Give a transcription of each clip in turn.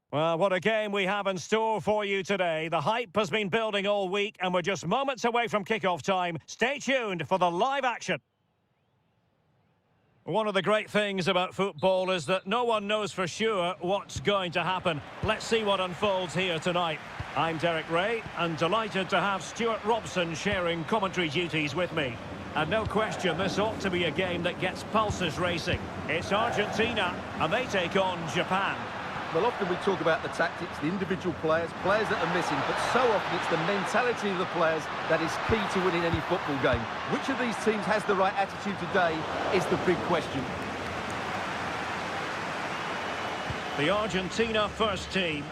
Well, what a game we have in store for you today. The hype has been building all week and we're just moments away from kickoff time. Stay tuned for the live action. One of the great things about football is that no one knows for sure what's going to happen. Let's see what unfolds here tonight. I'm Derek Ray and delighted to have Stuart Robson sharing commentary duties with me. And no question, this ought to be a game that gets pulses racing. It's Argentina and they take on Japan. Well, often we talk about the tactics, the individual players that are missing, but so often it's the mentality of the players that is key to winning any football game. Which of these teams has the right attitude today is the big question. The Argentina first team.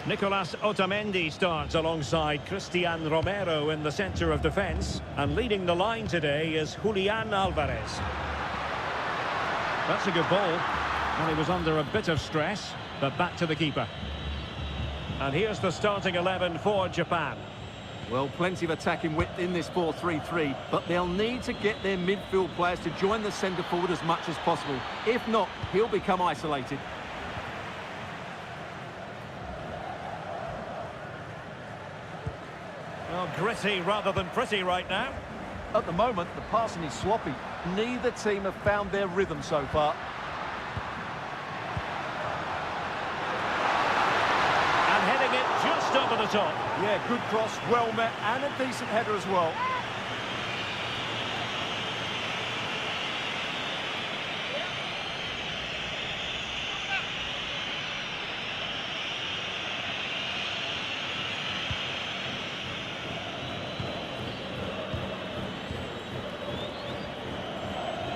Nicolas Otamendi starts alongside Cristian Romero in the centre of defence. And leading the line today is Julian Alvarez. That's a good ball. And he was under a bit of stress. But back to the keeper. And here's the starting 11 for Japan. Well, plenty of attacking width in this 4-3-3, but they'll need to get their midfield players to join the centre forward as much as possible. If not, he'll become isolated. Well, gritty rather than pretty right now. At the moment, the passing is sloppy. Neither team have found their rhythm so far. Just over the top. Yeah, good cross, well met, and a decent header as well.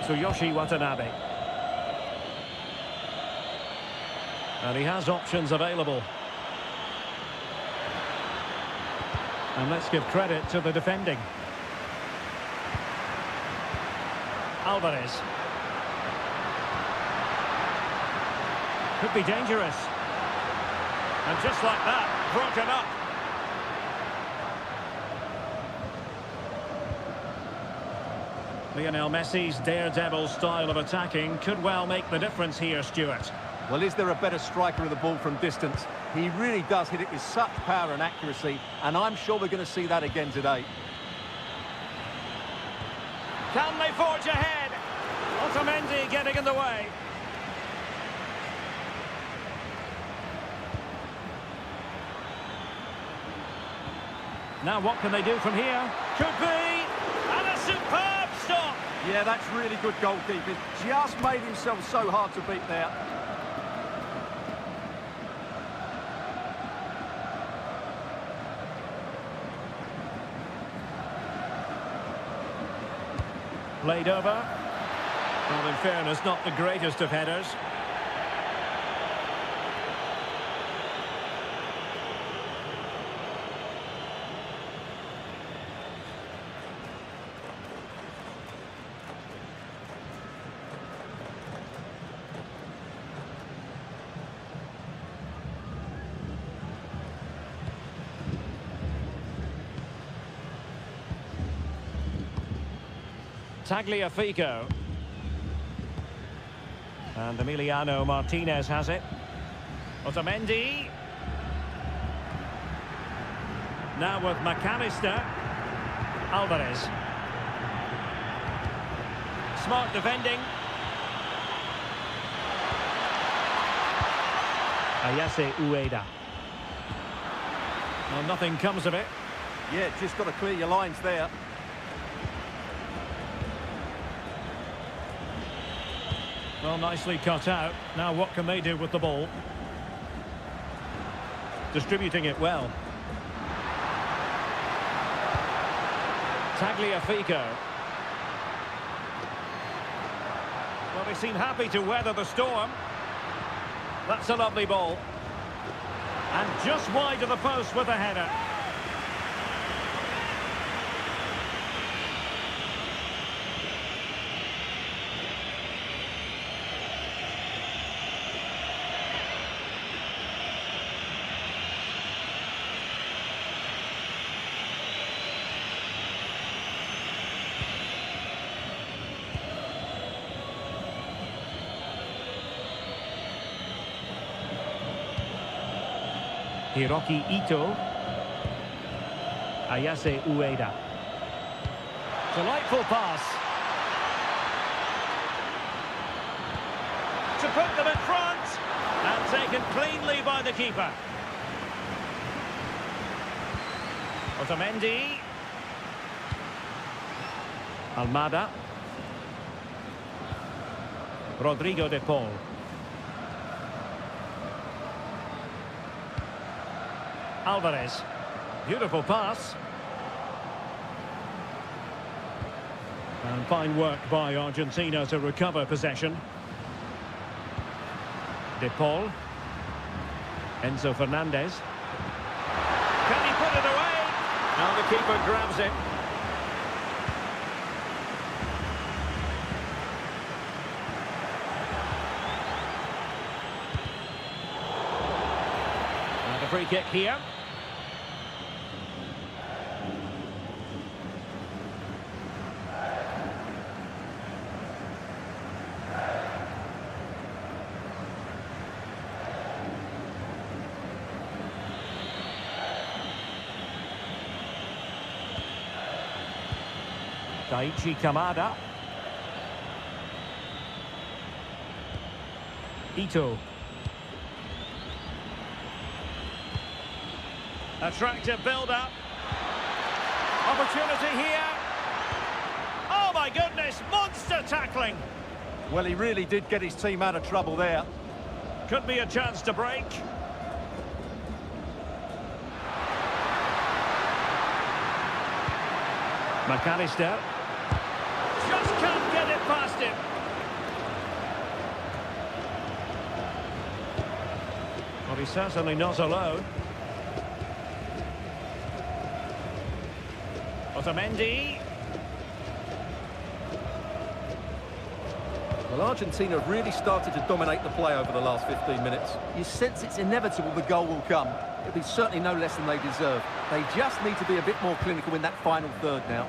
Tsuyoshi Watanabe. And he has options available. And let's give credit to the defending. Alvarez. Could be dangerous. And just like that, broken up. Lionel Messi's daredevil style of attacking could well make the difference here, Stuart. Well, is there a better striker of the ball from distance? He really does hit it with such power and accuracy, and I'm sure we're going to see that again today. Can they forge ahead? Otamendi getting in the way. Now what can they do from here? Could be! And a superb stop! Yeah, that's really good goalkeeping. Just made himself so hard to beat there. Played over. Well, in fairness, not the greatest of headers. Tagliafico. And Emiliano Martinez has it. Otamendi. Now with McAllister. Alvarez. Smart defending. Ayase Ueda. Well, nothing comes of it. Yeah, just got to clear your lines there. Well, nicely cut out. Now what can they do with the ball? Distributing it well. Tagliafico. Well, they seem happy to weather the storm. That's a lovely ball. And just wide of the post with a header. Hiroki Ito. Ayase Ueda. Delightful pass. To put them in front. And taken cleanly by the keeper. Otamendi. Almada. Rodrigo de Paul. Alvarez. Beautiful pass. And fine work by Argentina to recover possession. De Paul. Enzo Fernandez. Can he put it away? Now the keeper grabs it. And a free kick here. Daichi Kamada. Ito. Attractive build-up. Opportunity here. Oh my goodness, monster tackling. Well, he really did get his team out of trouble there. Could be a chance to break. McAllister. Just can't get it past him. Well, he's certainly not alone. Otamendi. Well, Argentina have really started to dominate the play over the last 15 minutes. You sense it's inevitable the goal will come. It'll be certainly no less than they deserve. They just need to be a bit more clinical in that final third now.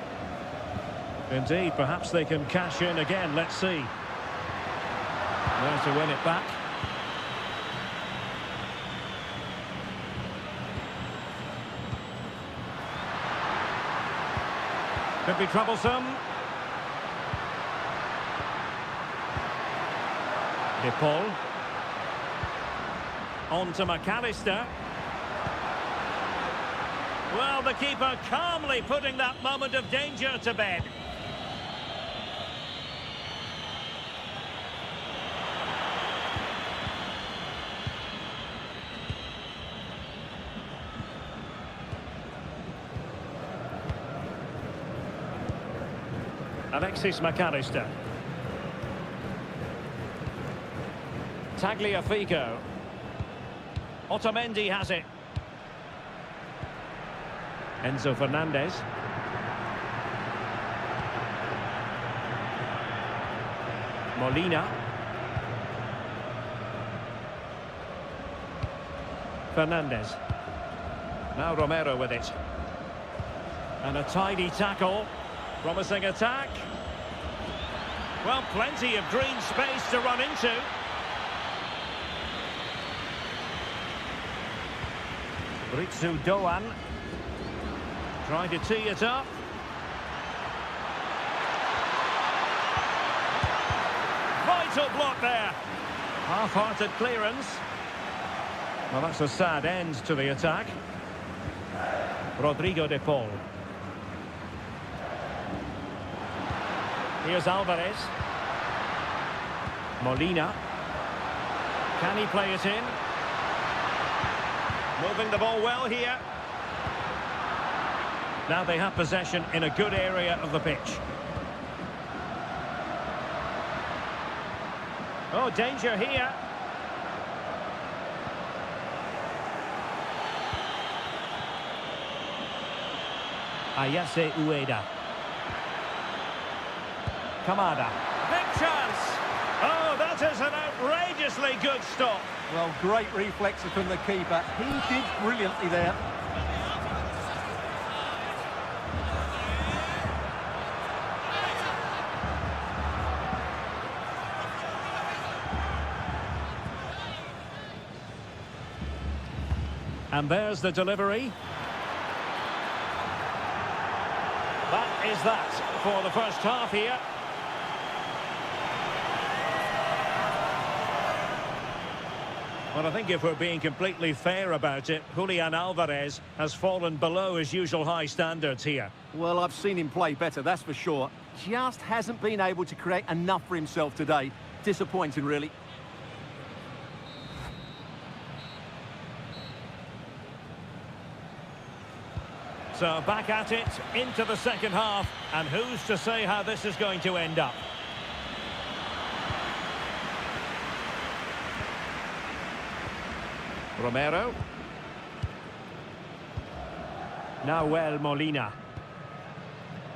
Indeed, perhaps they can cash in again. Let's see. There to win it back. Could be troublesome. De Paul. On to McAllister. Well, the keeper calmly putting that moment of danger to bed. Alexis McAllister. Tagliafico. Otamendi has it. Enzo Fernandez. Molina. Fernandez. Now Romero with it. And a tidy tackle. Promising attack. Well, plenty of green space to run into. Ritsu Doan. Trying to tee it up. Vital block there. Half-hearted clearance. Well, that's a sad end to the attack. Rodrigo de Paul. Here's Alvarez. Molina. Can he play it in? Moving the ball well here. Now they have possession in a good area of the pitch. Oh, danger here. Ayase Ueda. Kamada. Big chance. Oh, that is an outrageously good stop. Well, great reflexes from the keeper. He did brilliantly there. And there's the delivery. That is that for the first half here. Well, I think if we're being completely fair about it, Julian Alvarez has fallen below his usual high standards here. Well, I've seen him play better, that's for sure. Just hasn't been able to create enough for himself today. Disappointing, really. So back at it, into the second half, and who's to say how this is going to end up? Romero. Nahuel Molina.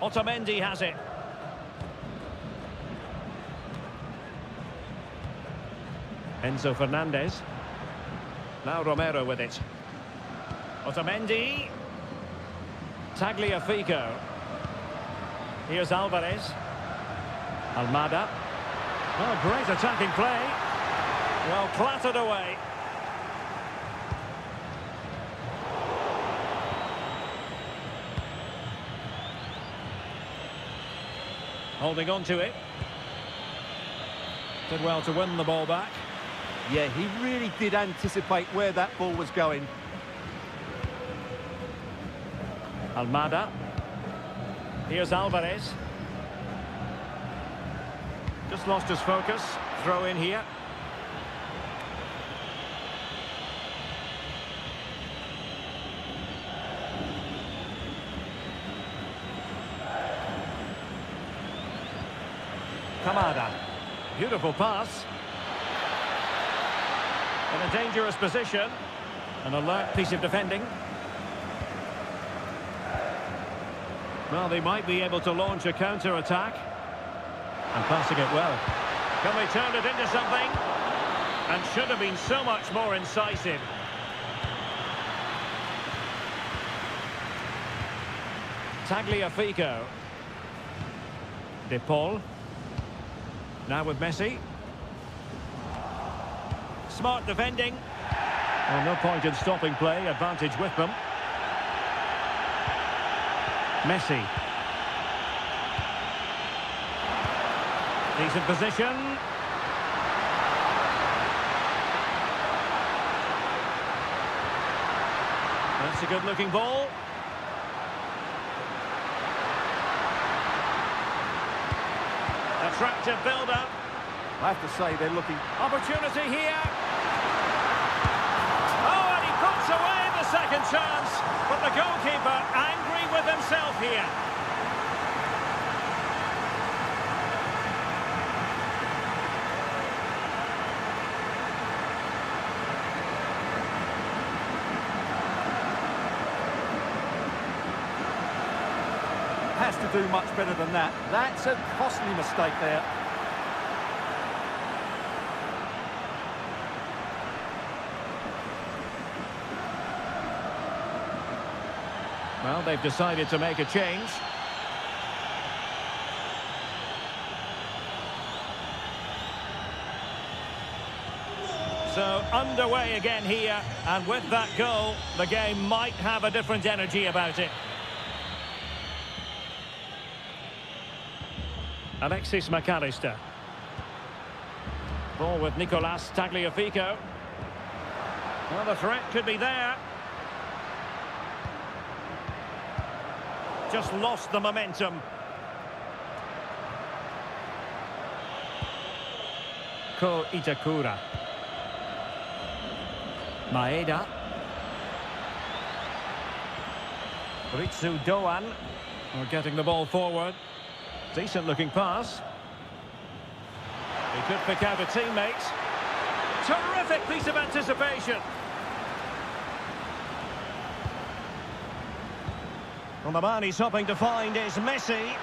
Otamendi has it. Enzo Fernandez. Now Romero with it. Otamendi. Tagliafico. Here's Alvarez. Almada. Oh, great attacking play. Well, clattered away. Holding on to it. Did well to win the ball back. Yeah, he really did anticipate where that ball was going. Almada. Here's Alvarez. Just lost his focus. Throw in here. Kamada. Beautiful pass. In a dangerous position. An alert piece of defending. Well, they might be able to launch a counter-attack. And passing it well. Can they turn it into something? And should have been so much more incisive. Tagliafico. De Paul. Now with Messi. Smart defending. Well, no point in stopping play. Advantage with them. Messi. Decent position. That's a good-looking ball. Attractive build-up. I have to say, they're looking... Opportunity here. Oh, and he puts away the second chance. But the goalkeeper angry with himself here. Has to do much better than that. That's a costly mistake there. Well, they've decided to make a change. So underway again here, and with that goal, the game might have a different energy about it. Alexis McAllister. Ball with Nicolas Tagliafico. Well, the threat could be there. Just lost the momentum. Ko Itakura. Maeda. Ritsu Doan. We're getting the ball forward. Decent looking pass. He could pick out a teammate. Terrific piece of anticipation. Well, the man he's hoping to find is Messi.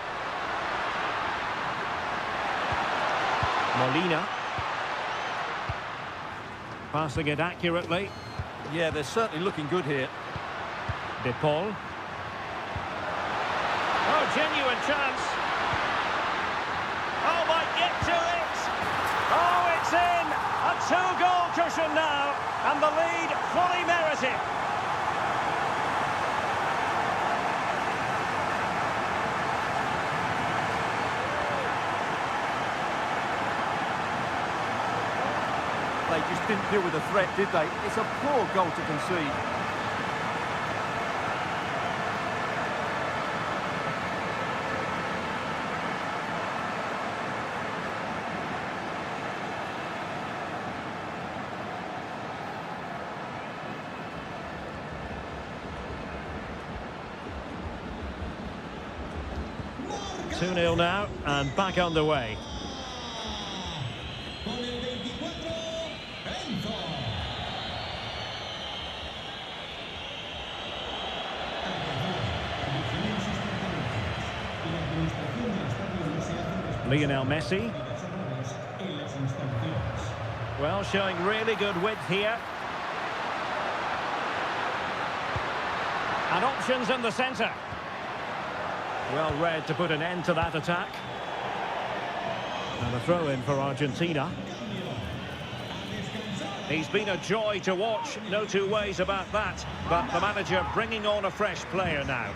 Molina. Passing it accurately. Yeah, they're certainly looking good here. De Paul. Oh, genuine chance. Oh, might get to it. Oh, it's in. A two-goal cushion now. And the lead fully merited. just didn't deal with the threat, did they? It's a poor goal to concede. Two 2-0 now, and back underway. Lionel Messi. Well, showing really good width here. And options in the centre. Well read to put an end to that attack. And a throw-in for Argentina. He's been a joy to watch, no two ways about that. But the manager bringing on a fresh player now.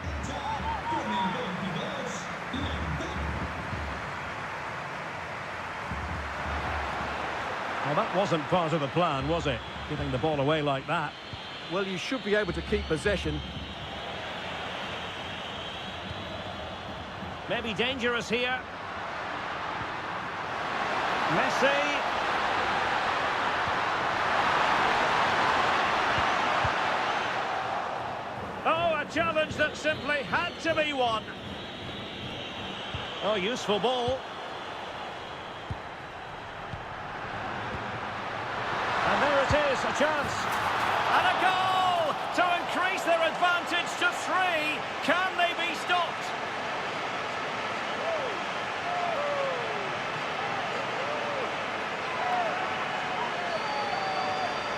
Well, that wasn't part of the plan, was it? Giving the ball away like that. Well, you should be able to keep possession. Maybe dangerous here. Messi. Oh, a challenge that simply had to be won. Oh, useful ball. And there it is, a chance. And a goal to increase their advantage to 3. Can they be stopped?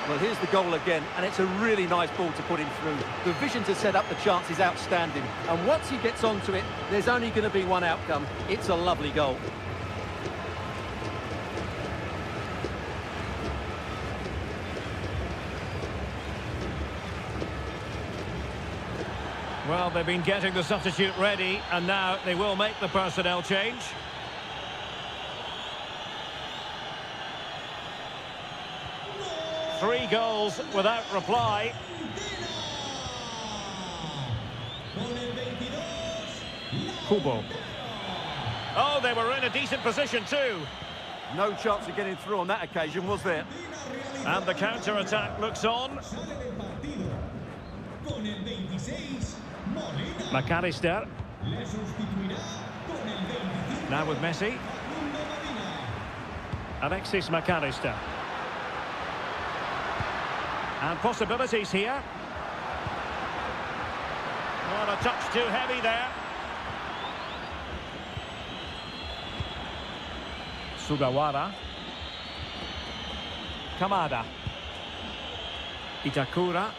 Well, here's the goal again, and it's a really nice ball to put him through. The vision to set up the chance is outstanding, and once he gets onto it, there's only going to be one outcome. It's a lovely goal. Well, they've been getting the substitute ready, and now they will make the personnel change. Three goals without reply. Kubo. Oh, they were in a decent position too. No chance of getting through on that occasion, was there? And the counter-attack looks on. McAllister. Now with Messi. Alexis McAllister. And possibilities here. Not a touch too heavy there. Sugawara. Kamada. Itakura.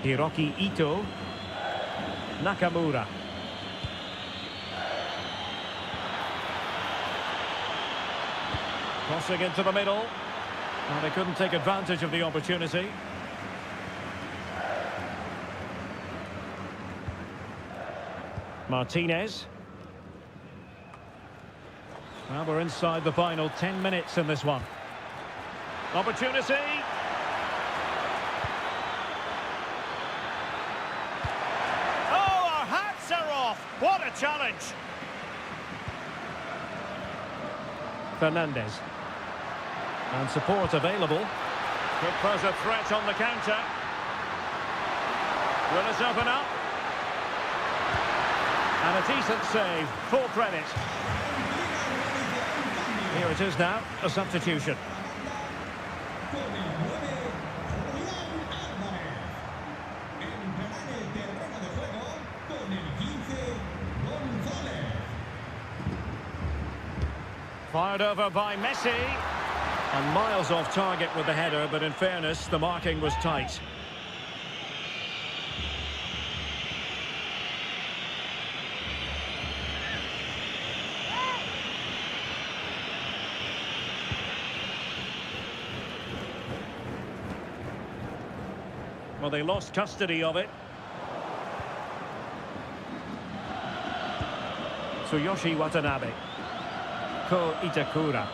Hiroki Ito. Nakamura. Crossing into the middle. Well, they couldn't take advantage of the opportunity. Martinez. Well, we're inside the final 10 minutes in this one. Opportunity. Oh, our hats are off. What a challenge. Fernandez. And support available. Could pose a threat on the counter. Will it open up? And a decent save. Full credit. Here it is now, a substitution. Fired over by Messi. And miles off target with the header, but in fairness, the marking was tight. Well, they lost custody of it. Tsuyoshi Watanabe. Ko Itakura.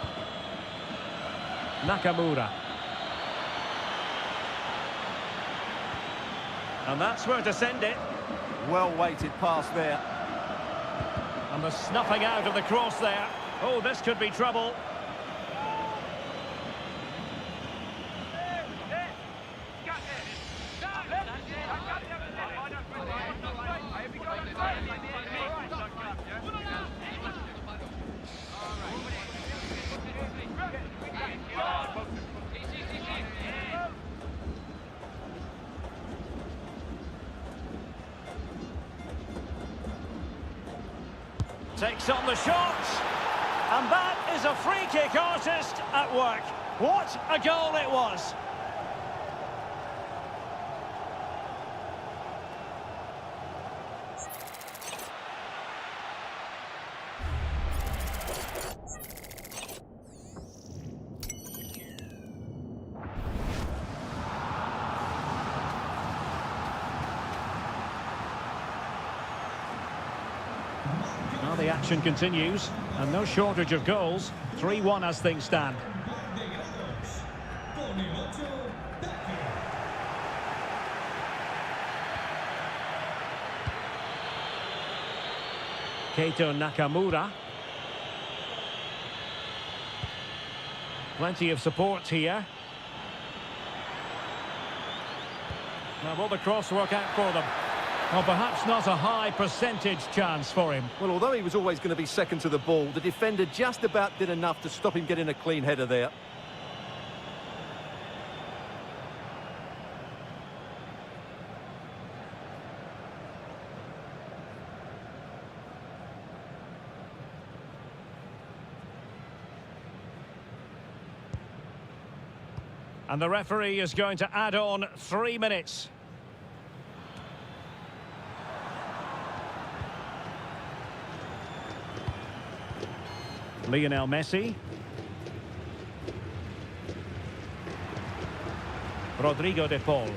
Nakamura. And that's where to send it. Well-weighted pass there. And the snuffing out of the cross there. Oh, this could be trouble. Takes on the shot, and that is a free kick artist at work. What a goal it was! Now the action continues, and no shortage of goals. 3-1 as things stand. Keito Nakamura. Plenty of support here. Now will the cross work out for them? Well, perhaps not a high percentage chance for him. Well, although he was always going to be second to the ball, the defender just about did enough to stop him getting a clean header there. And the referee is going to add on 3 minutes. Lionel Messi. Rodrigo de Paul.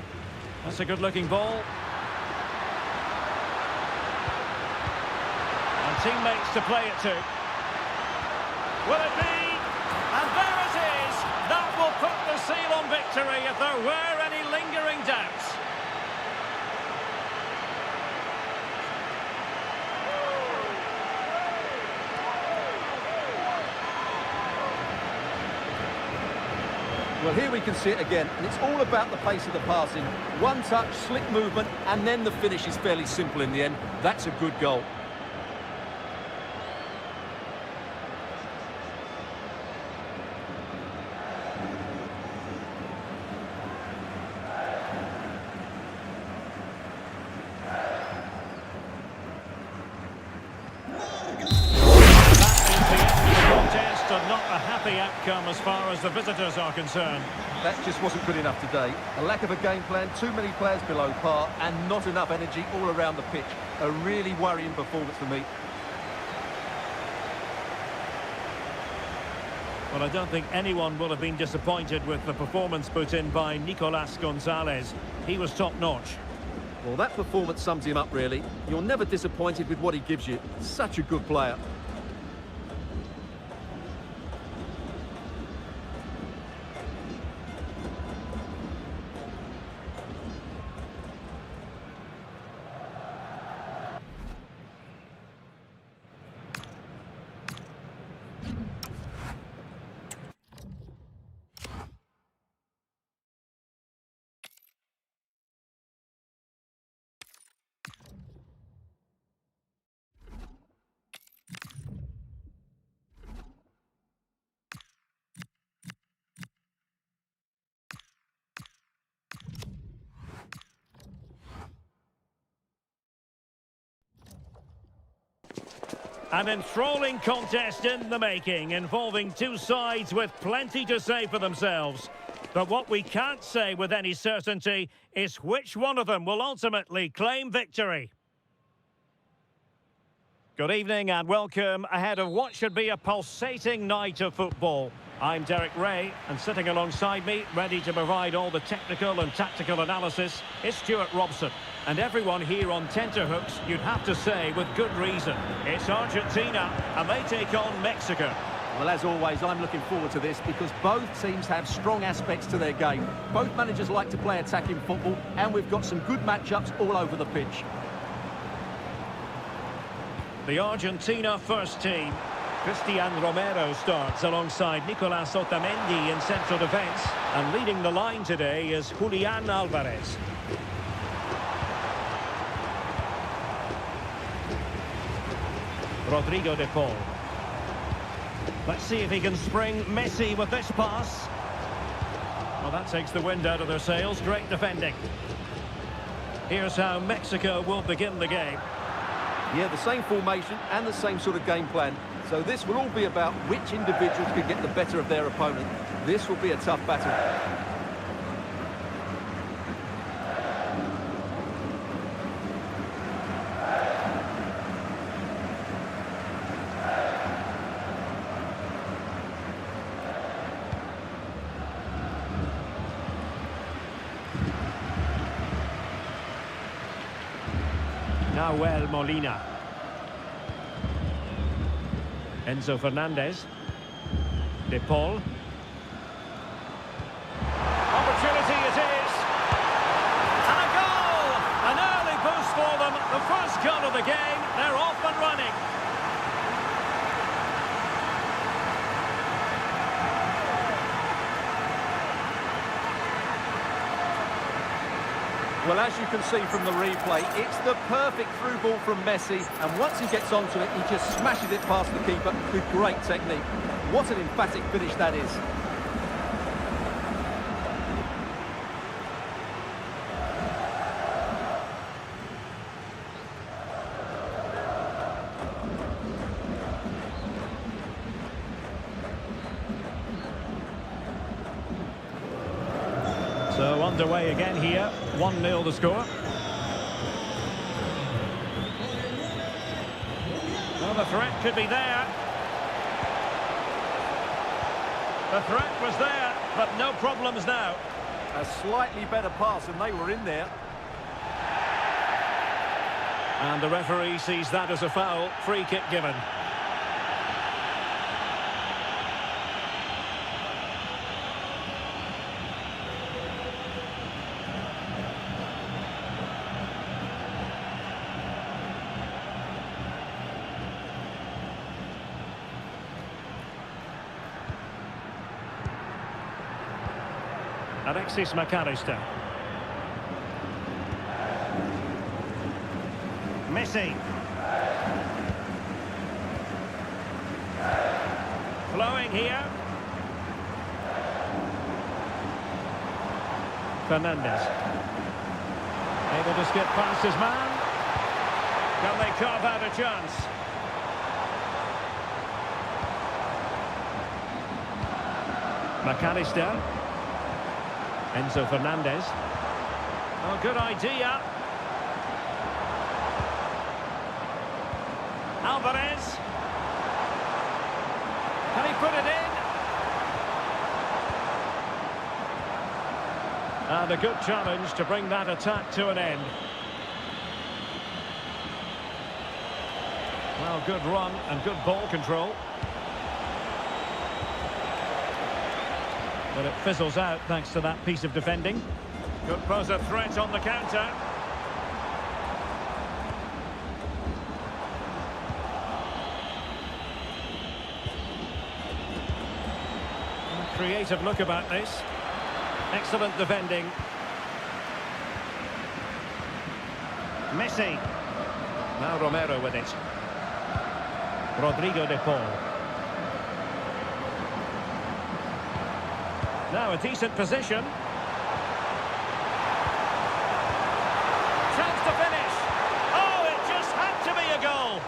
That's a good-looking ball. And teammates to play it to. Will it be? And there it is! That will put the seal on victory if there were any lingering doubts. Well, here we can see it again, and it's all about the pace of the passing. One touch, slick movement, and then the finish is fairly simple in the end. That's a good goal. Not a happy outcome as far as the visitors are concerned. That just wasn't good enough today. A lack of a game plan, too many players below par, and not enough energy all around the pitch. A really worrying performance for me. Well, I don't think anyone will have been disappointed with the performance put in by Nicolas Gonzalez. He was top-notch. Well, that performance sums him up, really. You're never disappointed with what he gives you. Such a good player. An enthralling contest in the making, involving two sides with plenty to say for themselves. But what we can't say with any certainty is which one of them will ultimately claim victory. Good evening and welcome ahead of what should be a pulsating night of football. I'm Derek Ray, and sitting alongside me, ready to provide all the technical and tactical analysis, is Stuart Robson. And everyone here on tenterhooks, you'd have to say with good reason. It's Argentina, and they take on Mexico. Well, as always, I'm looking forward to this because both teams have strong aspects to their game. Both managers like to play attacking football, and we've got some good matchups all over the pitch. The Argentina first team. Cristian Romero starts alongside Nicolas Otamendi in central defence. And leading the line today is Julian Alvarez. Rodrigo de Paul. Let's see if he can spring Messi with this pass. Well, that takes the wind out of their sails. Great defending. Here's how Mexico will begin the game. Yeah, the same formation and the same sort of game plan. So this will all be about which individuals can get the better of their opponent. This will be a tough battle. Nahuel Molina. Enzo Fernandez. De Paul. Opportunity it is. And a goal! An early boost for them. The first goal of the game. They're off and running. Well, as you can see from the replay, it's the perfect through ball from Messi, and once he gets onto it, he just smashes it past the keeper with great technique. What an emphatic finish that is. So underway again here, 1-0 the score. Well, the threat could be there. The threat was there, but no problems now. A slightly better pass, and they were in there. And the referee sees that as a foul. Free kick given. Alexis McAllister. Messi. Flowing here. Fernandez. Able to skip past his man. Can they carve out a chance? McAllister. Enzo Fernandez. Oh, good idea. Alvarez. Can he put it in? And a good challenge to bring that attack to an end. Well, good run and good ball control. But it fizzles out thanks to that piece of defending. Could pose a threat on the counter. Creative look about this. Excellent defending. Messi. Now Romero with it. Rodrigo de Paul. Now a decent position. Chance to finish. Oh, it just had to be a goal.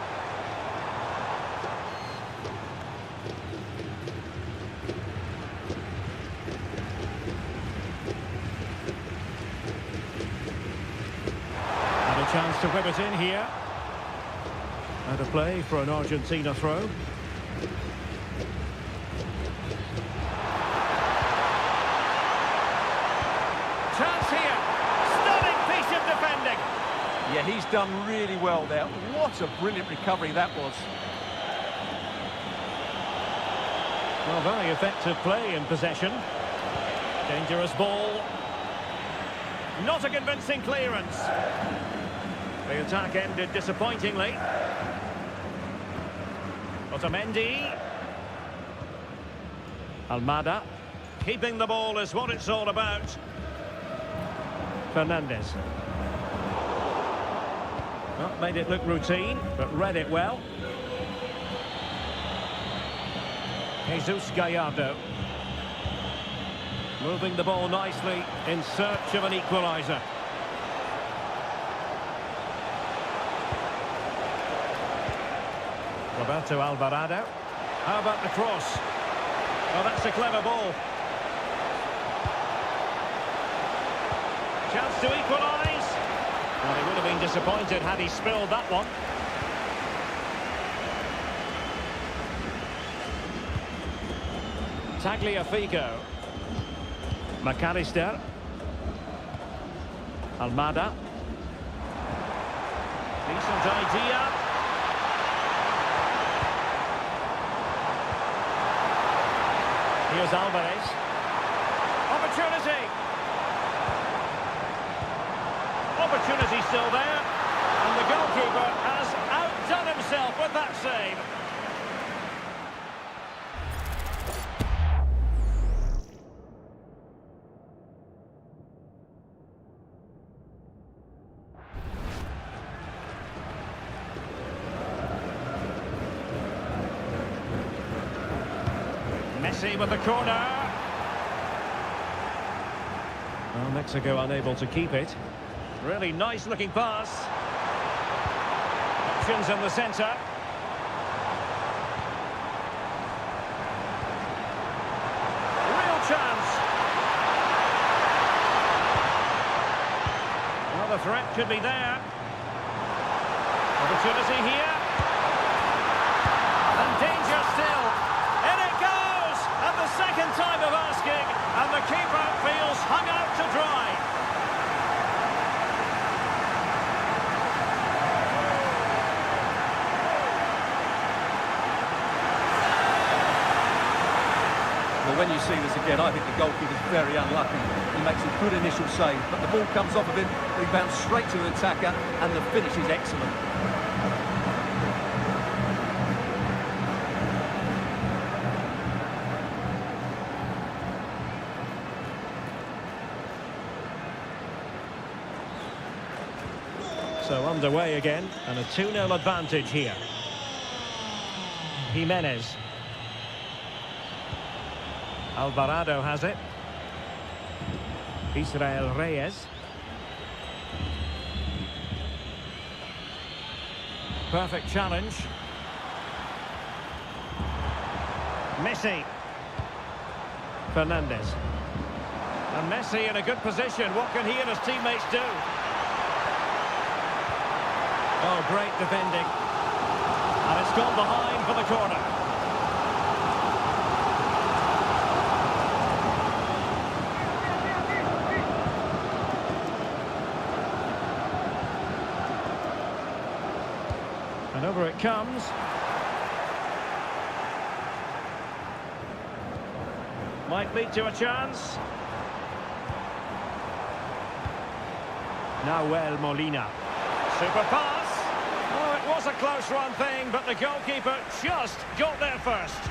And a chance to whip it in here. And a play for an Argentina throw. Chance here. Stunning piece of defending. Yeah, he's done really well there. What a brilliant recovery that was. Well, very effective play in possession. Dangerous ball. Not a convincing clearance. The attack ended disappointingly. Otamendi. Almada. Keeping the ball is what it's all about. Fernandez. Well, made it look routine, but read it well. Jesus Gallardo. Moving the ball nicely in search of an equaliser. Roberto Alvarado. How about the cross? Oh, that's a clever ball. Chance to equalise. Well, he would have been disappointed had he spilled that one. Tagliafico. McAllister. Almada. Decent idea. Here's Alvarez. Opportunity. Opportunity still there. And the goalkeeper has outdone himself with that save. Messi with the corner. Well, Mexico unable to keep it. Really nice looking pass. Options in the centre. Real chance. Well, the threat could be there. Opportunity here. And danger still. In it goes! At the second time of asking, and the keeper feels hung out to dry. Well, when you see this again, I think the goalkeeper's very unlucky. He makes a good initial save, but the ball comes off of him, rebounds straight to the attacker, and the finish is excellent. So underway again, and a 2-0 advantage here. Jimenez. Alvarado has it. Israel Reyes. Perfect challenge. Messi. Fernandez. And Messi in a good position. What can he and his teammates do? Oh, great defending. And it's gone behind for the corner. And over it comes. Might lead to a chance. Nahuel Molina. Super pass. Oh, it was a close-run thing, but the goalkeeper just got there first.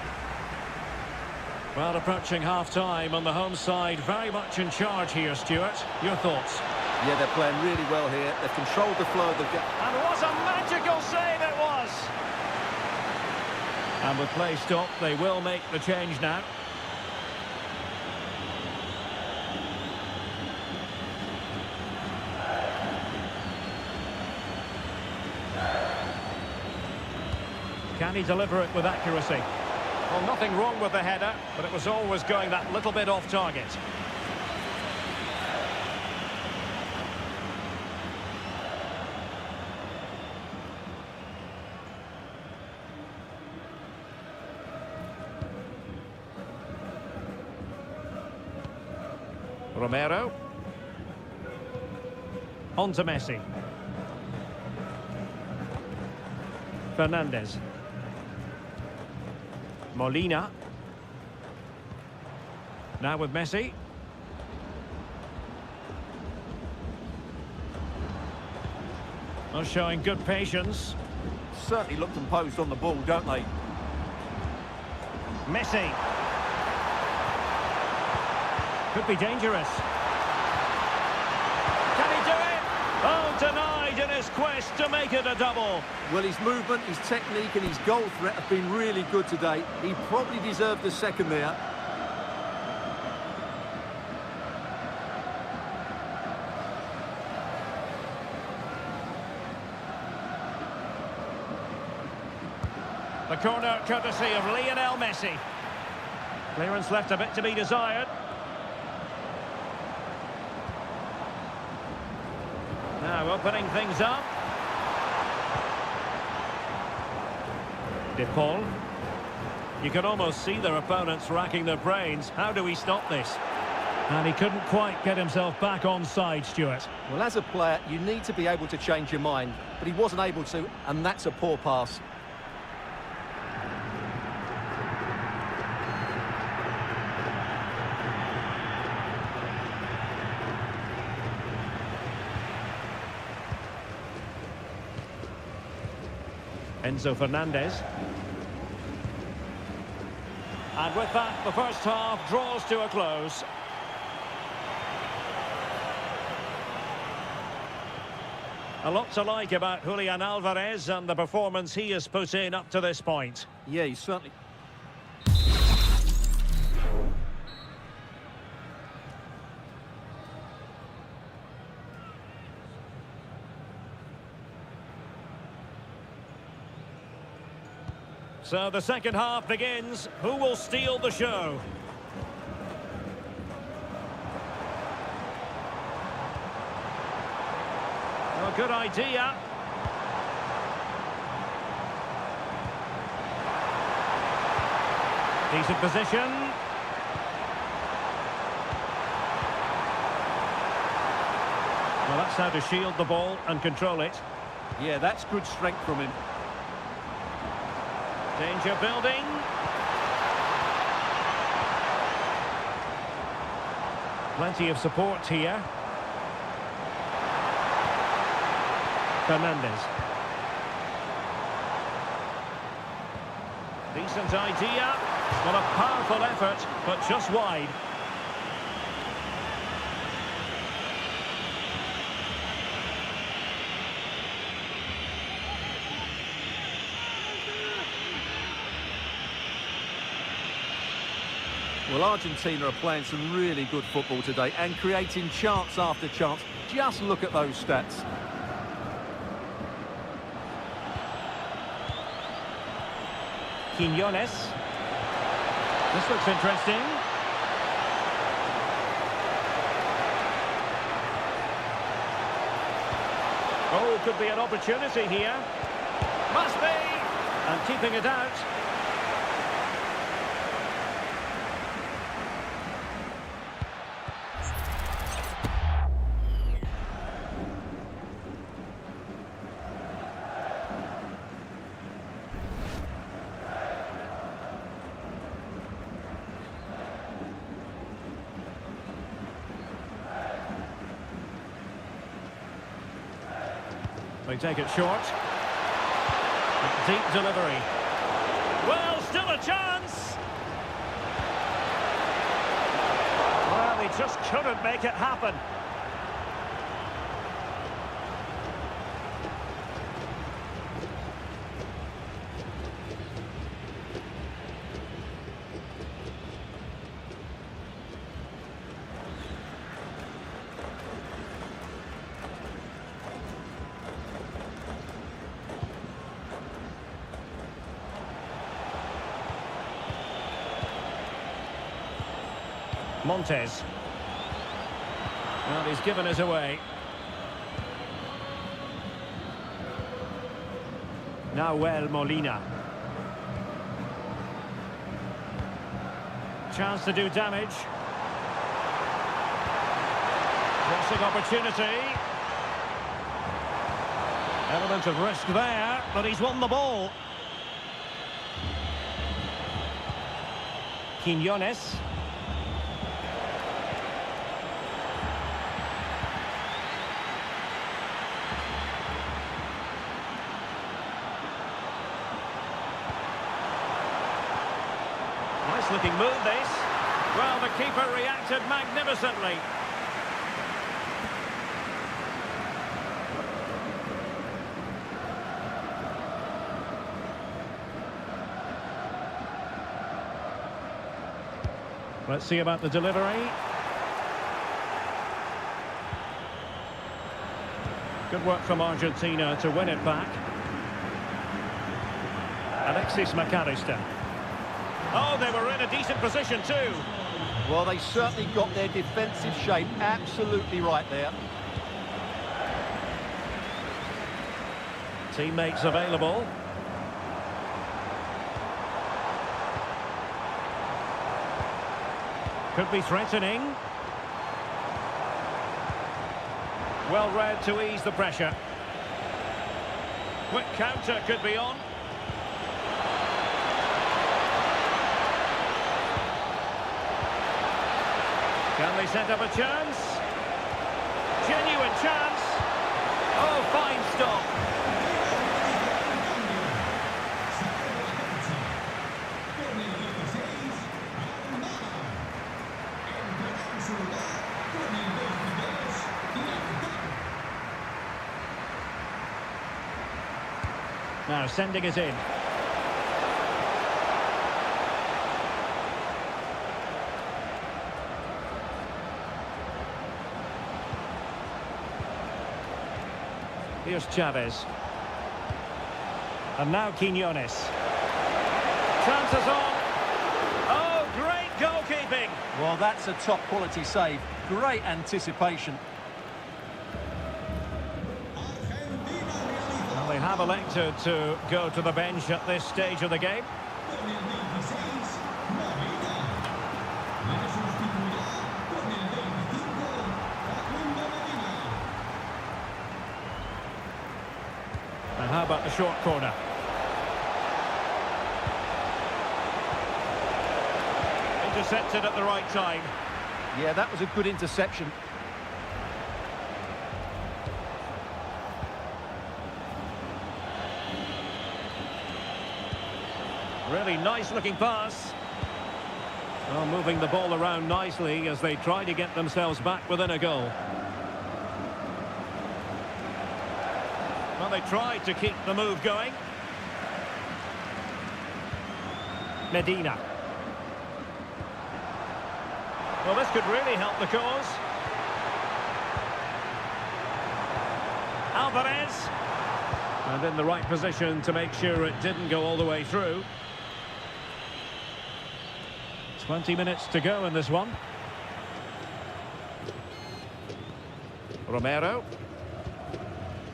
Well, approaching half-time on the home side, very much in charge here, Stuart. Your thoughts? Yeah, they're playing really well here. They've controlled the flow of the game. And what a magical save it was! And with play stopped, they will make the change now. Can he deliver it with accuracy? Well, nothing wrong with the header, but it was always going that little bit off target. Romero. On to Messi. Fernandez. Molina. Now with Messi. Well, showing good patience. Certainly look composed on the ball, don't they? Messi. Could be dangerous. Can he do it? Oh, denied in his quest to make it a double. Well, his movement, his technique and his goal threat have been really good today. He probably deserved the second there. The corner courtesy of Lionel Messi. Clearance left a bit to be desired. Now opening things up. De Paul. You can almost see their opponents racking their brains. How do we stop this? And he couldn't quite get himself back on side, Stuart. Well, as a player, you need to be able to change your mind, but he wasn't able to, and that's a poor pass. Enzo Fernandez. And with that, the first half draws to a close. A lot to like about Julian Alvarez and the performance he has put in up to this point. Yeah, he's certainly... So the second half begins. Who will steal the show? Well, good idea. Decent position. Well, that's how to shield the ball and control it. Yeah, that's good strength from him. Danger building. Plenty of support here. Fernandez. Decent idea. Well, a powerful effort, but just wide. Well, Argentina are playing some really good football today and creating chance after chance. Just look at those stats. Quiñones. This looks interesting. Oh, could be an opportunity here. Must be! And keeping it out. They take it short. Deep delivery. Well, still a chance. Well, they just couldn't make it happen. Montes. Well, he's given us away. Nahuel Molina. Chance to do damage. Crossing opportunity. Element of risk there, but he's won the ball. Nice-looking move, this. Well, the keeper reacted magnificently. Let's see about the delivery. Good work from Argentina to win it back. Alexis McAllister. Oh, they were in a decent position too. Well, they certainly got their defensive shape absolutely right there. Teammates available. Could be threatening. Well read to ease the pressure. Quick counter could be on. Can they set up a chance? Genuine chance. Oh, fine stop. Now sending it in. Here's Chavez. And now Quiñones. Chances on. Oh, great goalkeeping. Well, that's a top quality save. Great anticipation. Well, they have elected to go to the bench at this stage of the game. And how about the short corner? Intercepted at the right time. Yeah, that was a good interception. Really nice looking pass. Well, moving the ball around nicely as they try to get themselves back within a goal. Well, they tried to keep the move going. Medina. Well, this could really help the cause. Alvarez. And in the right position to make sure it didn't go all the way through. 20 minutes to go in this one. Romero.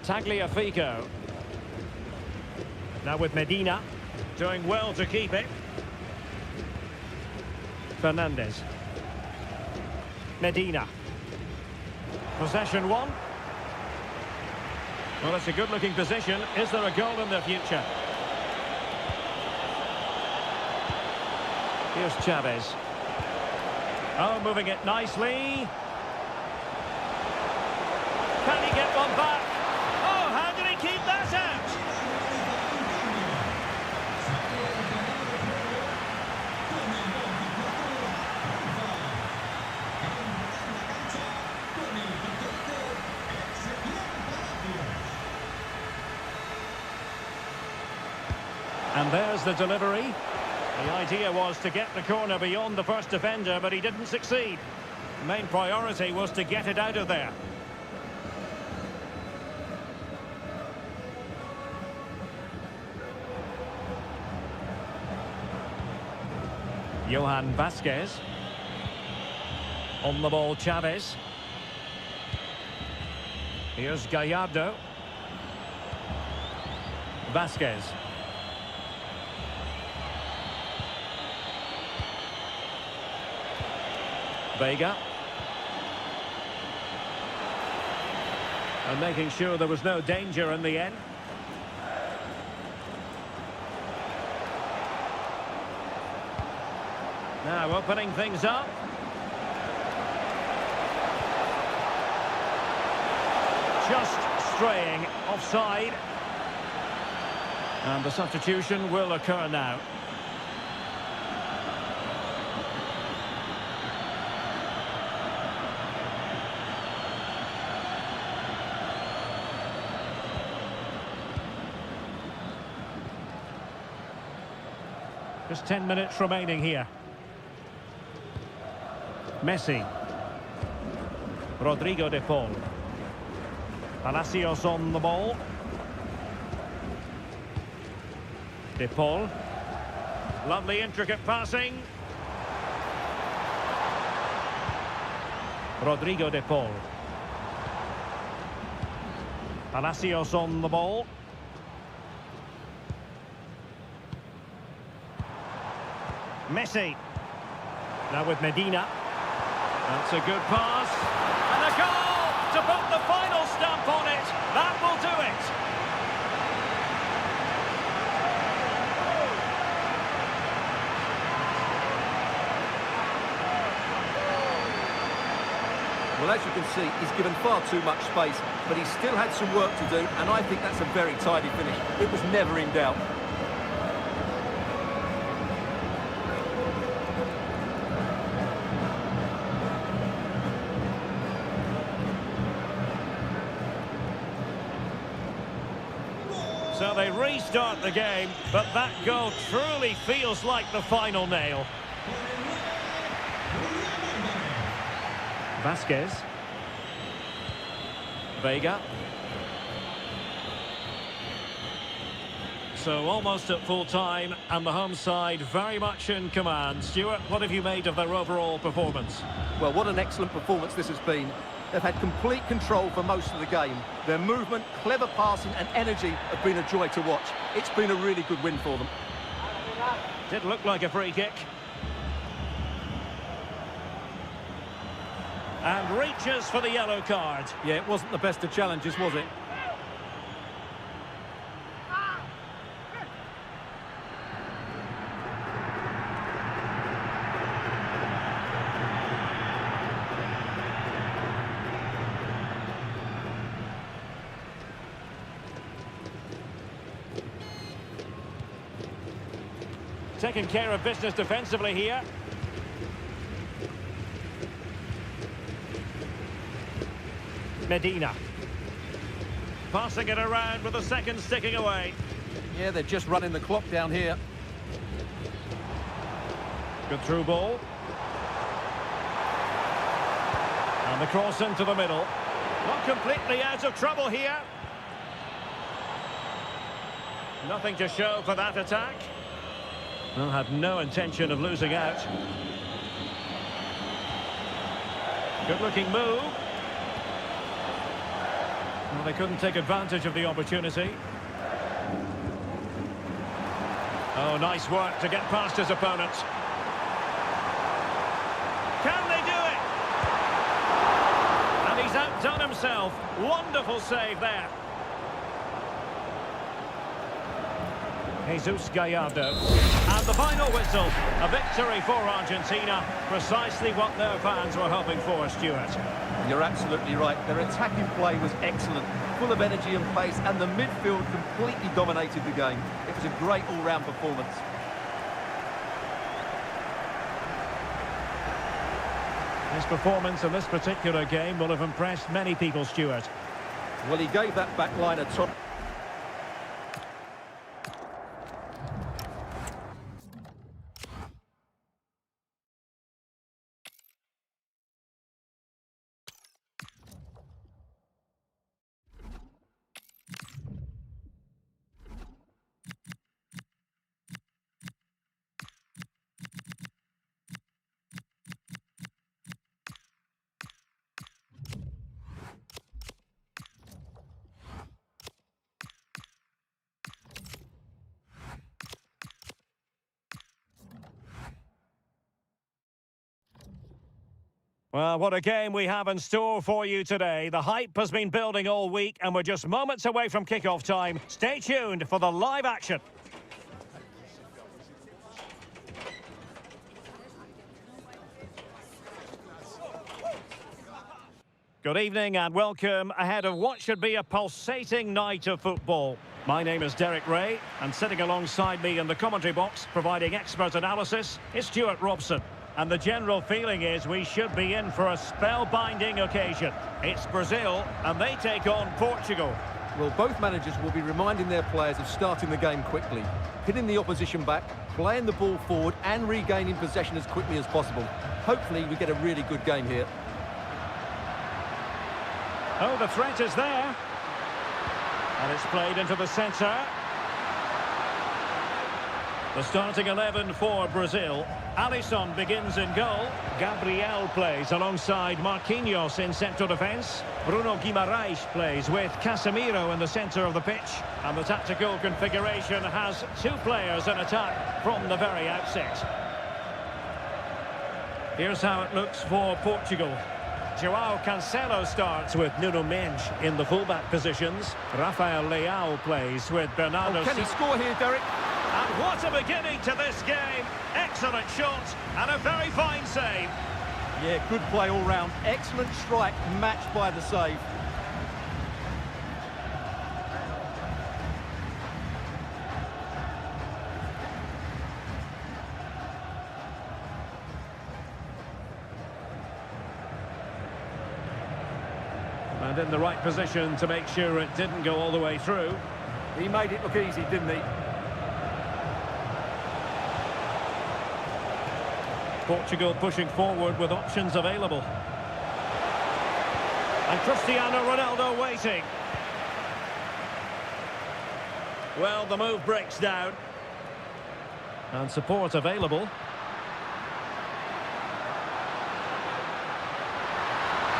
Tagliafico. Now with Medina. Doing well to keep it. Fernandez. Medina. Possession one. Well, it's a good-looking position. Is there a goal in the future? Here's Chavez. Oh, moving it nicely. Can he get one back? Oh, how did he keep that out? And there's the delivery. The idea was to get the corner beyond the first defender, but he didn't succeed. The main priority was to get it out of there. Johan Vasquez. On the ball, Chavez. Here's Gallardo. Vasquez. Vega. And making sure there was no danger in the end. Now opening things up. Just straying offside. And the substitution will occur now. Just 10 minutes remaining here. Messi. Rodrigo de Paul. Palacios on the ball. De Paul. Lovely intricate passing. Rodrigo de Paul. Palacios on the ball. Messi. Now with Medina. That's a good pass. And a goal to put the final stamp on it. That will do it. Well, as you can see, he's given far too much space, but he still had some work to do, and I think that's a very tidy finish. It was never in doubt. So they restart the game, but that goal truly feels like the final nail. Vasquez. Vega. So almost at full time, and the home side very much in command. Stuart, what have you made of their overall performance? Well, what an excellent performance this has been. They've had complete control for most of the game. Their movement, clever passing and energy have been a joy to watch. It's been a really good win for them. Did look like a free kick. And reaches for the yellow card. Yeah, it wasn't the best of challenges, was it? Taking care of business defensively here. Medina. Passing it around with a second sticking away. Yeah, they're just running the clock down here. Good through ball. And the cross into the middle. Not completely out of trouble here. Nothing to show for that attack. Well, had no intention of losing out. Good looking move. Well, they couldn't take advantage of the opportunity. Oh, nice work to get past his opponent. Can they do it? And he's outdone himself. Wonderful save there. Jesus Gallardo. And the final whistle. A victory for Argentina. Precisely what their fans were hoping for, Stuart. You're absolutely right. Their attacking play was excellent, full of energy and pace, and the midfield completely dominated the game. It was a great all-round performance. His performance in this particular game will have impressed many people, Stuart. Well, he gave that back line a top. Well, what a game we have in store for you today. The hype has been building all week, and we're just moments away from kickoff time. Stay tuned for the live action. Good evening and welcome ahead of what should be a pulsating night of football. My name is Derek Ray, and sitting alongside me in the commentary box, providing expert analysis, is Stuart Robson. And the general feeling is we should be in for a spellbinding occasion. It's Brazil, and they take on Portugal. Well, both managers will be reminding their players of starting the game quickly. pinning the opposition back, playing the ball forward and regaining possession as quickly as possible. Hopefully we get a really good game here. Oh, the threat is there. And it's played into the centre. The starting 11 for Brazil. Alisson begins in goal. Gabriel plays alongside Marquinhos in central defence. Bruno Guimaraes plays with Casemiro in the centre of the pitch. And the tactical configuration has two players in attack from the very outset. Here's how it looks for Portugal. João Cancelo starts with Nuno Mendes in the fullback positions. Rafael Leao plays with Bernardo. Can he score here, Derek? And what a beginning to this game. Excellent shot and a very fine save. Yeah, good play all round. Excellent strike, matched by the save. And in the right position to make sure it didn't go all the way through. He made it look easy, didn't he? Portugal pushing forward with options available. And Cristiano Ronaldo waiting. Well, the move breaks down. And support available.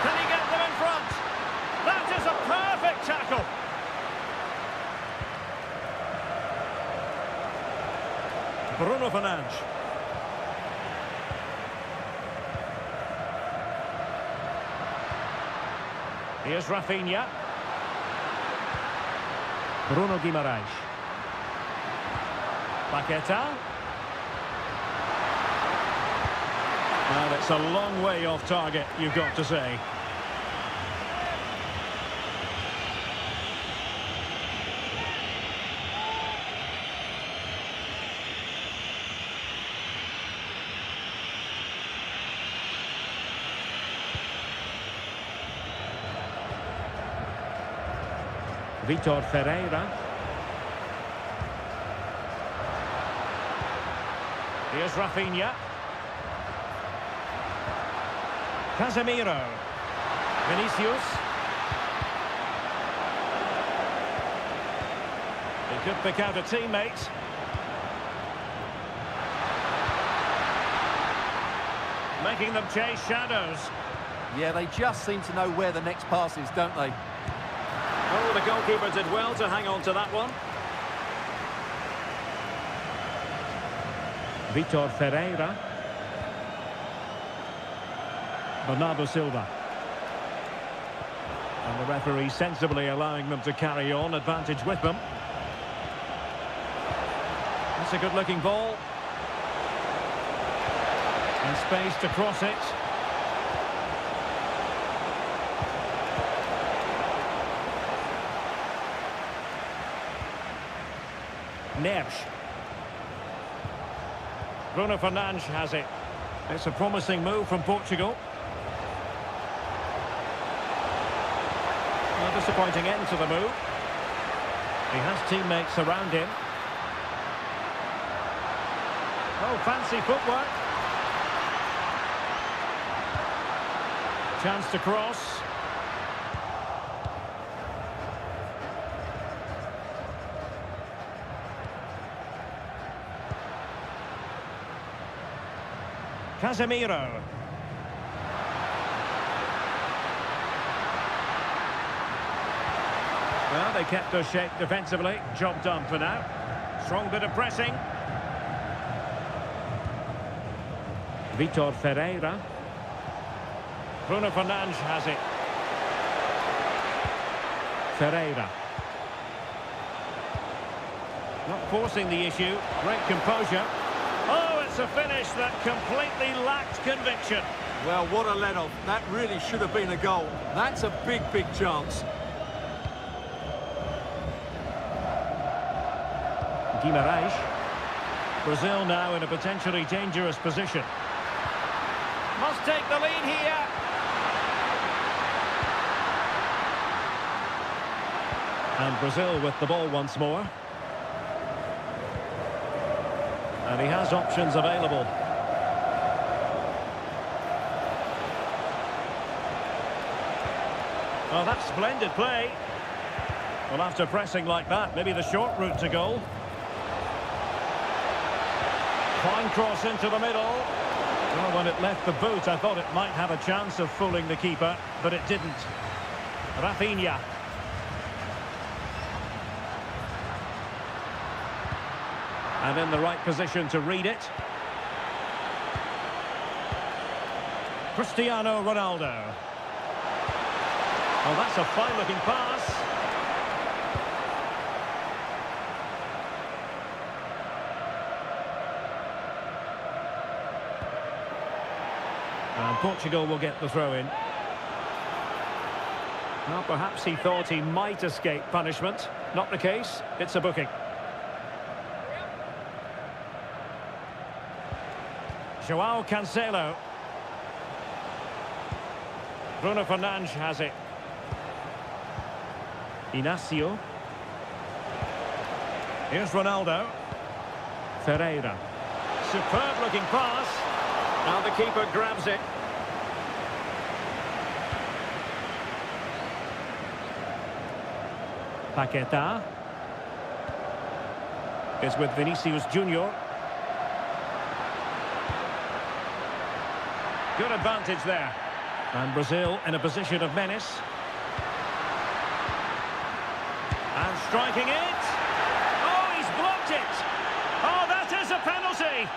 Can he get them in front? That is a perfect tackle. Bruno Fernandes. Here's Rafinha. Bruno Guimaraes. Paqueta. Well, it's a long way off target, you've got to say. Vitor Ferreira. Here's Rafinha. Casemiro. Vinicius. He could pick out a teammate. Making them chase shadows. Yeah, they just seem to know where the next pass is, don't they? Oh, the goalkeeper did well to hang on to that one. Vitor Ferreira. Bernardo Silva. And the referee sensibly allowing them to carry on, advantage with them. That's a good-looking ball. And space to cross it. Neves. Bruno Fernandes has it. It's a promising move from Portugal. A disappointing end to the move. He has teammates around him. Oh, fancy footwork. Chance to cross. Casemiro. Well, they kept their shape defensively. Job done for now. Strong bit of pressing. Vitor Ferreira. Bruno Fernandes has it. Ferreira. Not forcing the issue. Great composure. Oh, it's a finish that completely lacked conviction. Well, what a let-off. That really should have been a goal. That's a big, big chance. Guimaraes. Brazil now in a potentially dangerous position. Must take the lead here. And Brazil with the ball once more. And he has options available. Oh, that's splendid play. Well, after pressing like that, maybe the short route to goal. Fine cross into the middle. Well, when it left the boot, I thought it might have a chance of fooling the keeper, but it didn't. Rafinha. And in the right position to read it. Cristiano Ronaldo. Oh, that's a fine-looking pass. And Portugal will get the throw-in. Well, perhaps he thought he might escape punishment. Not the case. It's a booking. João Cancelo. Bruno Fernandes has it. Inacio. Here's Ronaldo. Ferreira. Superb looking pass. Now the keeper grabs it. Paquetá is with Vinicius Junior. Good advantage there. And Brazil in a position of menace. And striking it. Oh, he's blocked it. Oh, that is a penalty.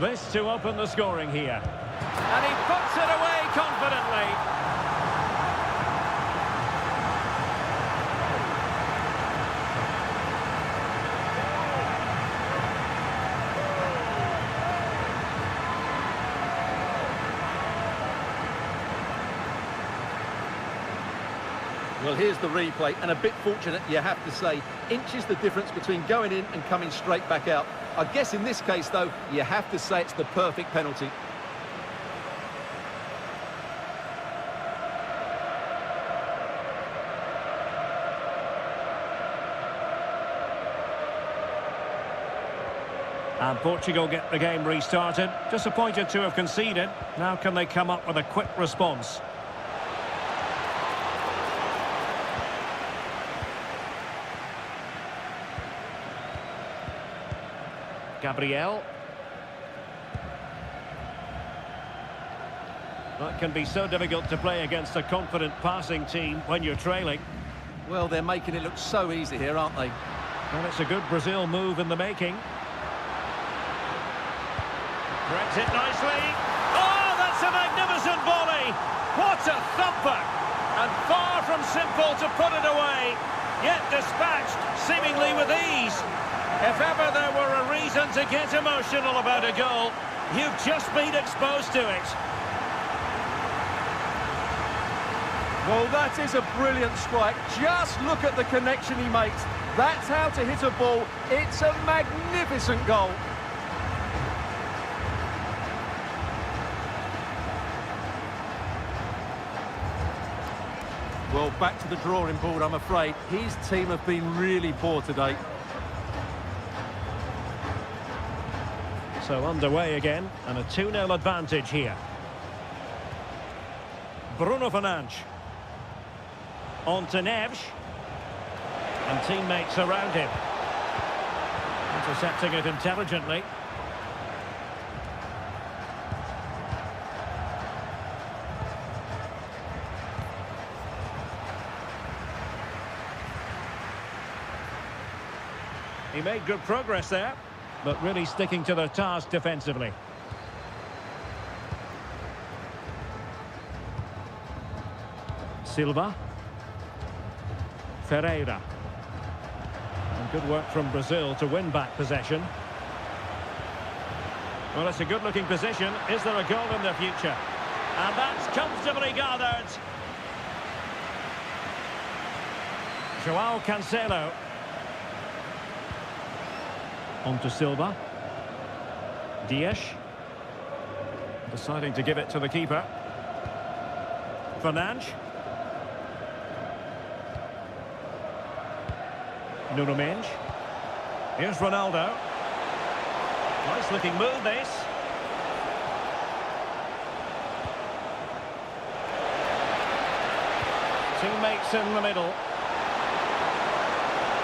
This to open the scoring here. And he puts it away confidently. Well, here's the replay, and a bit fortunate, you have to say. Inches the difference between going in and coming straight back out. I guess in this case, though, you have to say it's the perfect penalty. And Portugal get the game restarted. Disappointed to have conceded. Now can they come up with a quick response? Gabriel. That can be so difficult to play against a confident passing team when you're trailing. Well, they're making it look so easy here, aren't they? And it's a good Brazil move in the making. Threads it nicely. Oh, that's a magnificent volley! What a thumper! And far from simple to put it away, yet dispatched seemingly with ease. If ever there were a reason to get emotional about a goal, you've just been exposed to it. Well, that is a brilliant strike. Just look at the connection he makes. That's how to hit a ball. It's a magnificent goal. Well, back to the drawing board, I'm afraid. His team have been really poor today. So underway again, and a 2-0 advantage here. Bruno Fernandes. On to Neves. And teammates around him. Intercepting it intelligently. He made good progress there, but really sticking to the task defensively. Silva. Ferreira. And good work from Brazil to win back possession. Well, it's a good-looking position. Is there a goal in the future? And that's comfortably gathered. Joao Cancelo. On to Silva. Dias. Deciding to give it to the keeper. Fernandes. Nuno Mendes. Here's Ronaldo. Nice looking move, this. Teammates in the middle.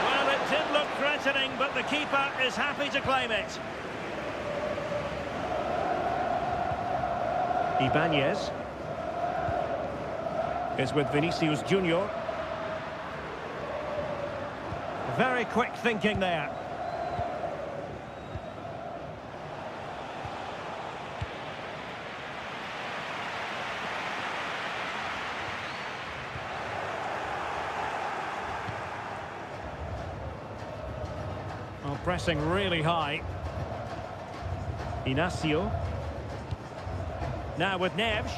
Well, it did look threatening, but the keeper is happy to claim it. Ibanez is with Vinicius Junior. Very quick thinking there. Well, pressing really high. Inacio. Now with Neves.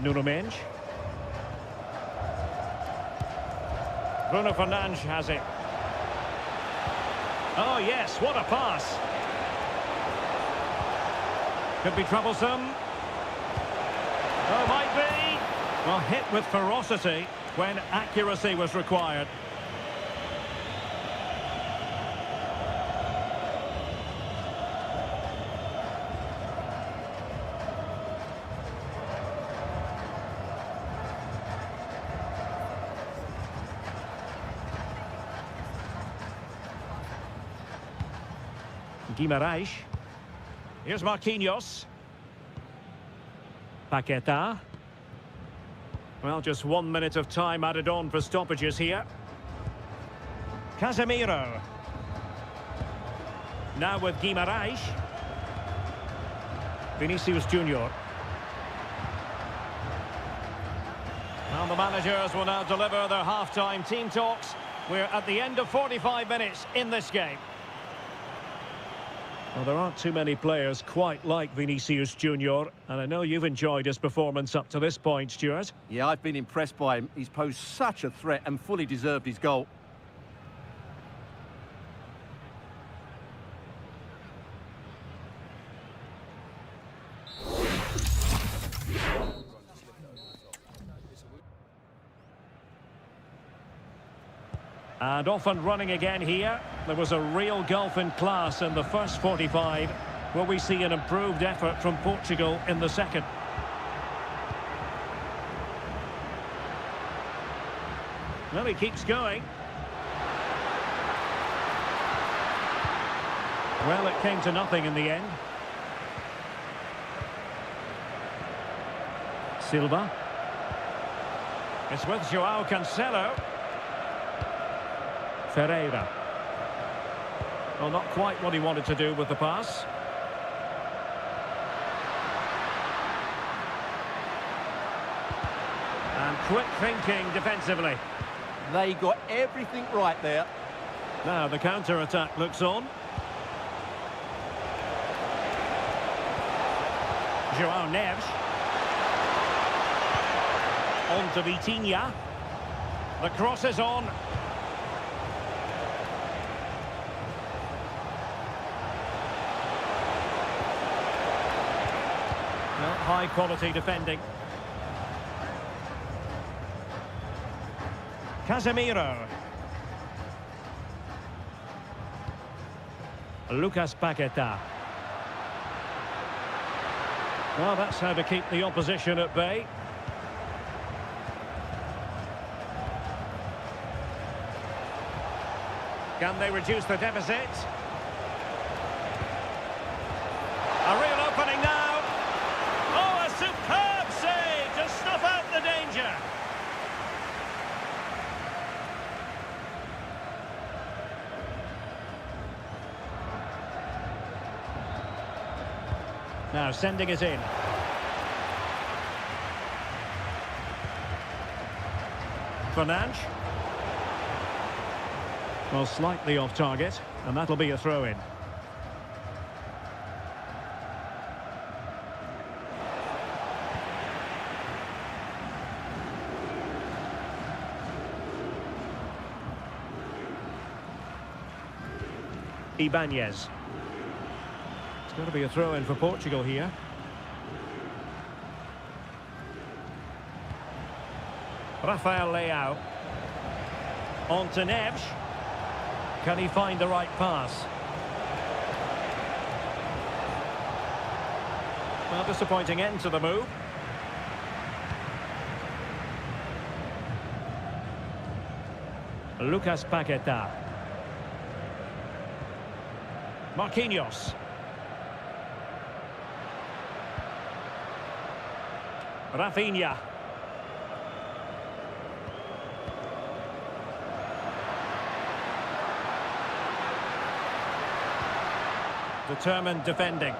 Nuno Mendes. Bruno Fernandes has it. Oh yes, what a pass. Could be troublesome. Oh, might be. Well, hit with ferocity when accuracy was required. Guimarães. Here's Marquinhos. Paquetá. Well, just 1 minute of time added on for stoppages here. Casemiro. Now with Guimarães. Vinicius Junior. And the managers will now deliver their half-time team talks. We're at the end of 45 minutes in this game. Well, there aren't too many players quite like Vinicius Junior, and I know you've enjoyed his performance up to this point, Stuart. Yeah, I've been impressed by him. He's posed such a threat and fully deserved his goal. And off and running again here. There was a real gulf in class in the first 45. Will we see an improved effort from Portugal in the second? Well, he keeps going. Well, it came to nothing in the end. Silva. It's with Joao Cancelo. Ferreira. Well, not quite what he wanted to do with the pass. And quick thinking defensively. They got everything right there. Now the counter-attack looks on. Joao Neves. On to Vitinha. The cross is on. High quality defending. Casemiro. Lucas Paquetá. Well, that's how to keep the opposition at bay. Can they reduce the deficit? A real opening now. Oh, a superb save to snuff out the danger. Now sending it in. Fernandes. Well, slightly off target, and that'll be a throw-in. Ibanez. It's going to be a throw-in for Portugal here. Rafael Leao. On to Neves. Can he find the right pass? Well, disappointing end to the move. Lucas Paqueta. Marquinhos. Rafinha. Determined defending.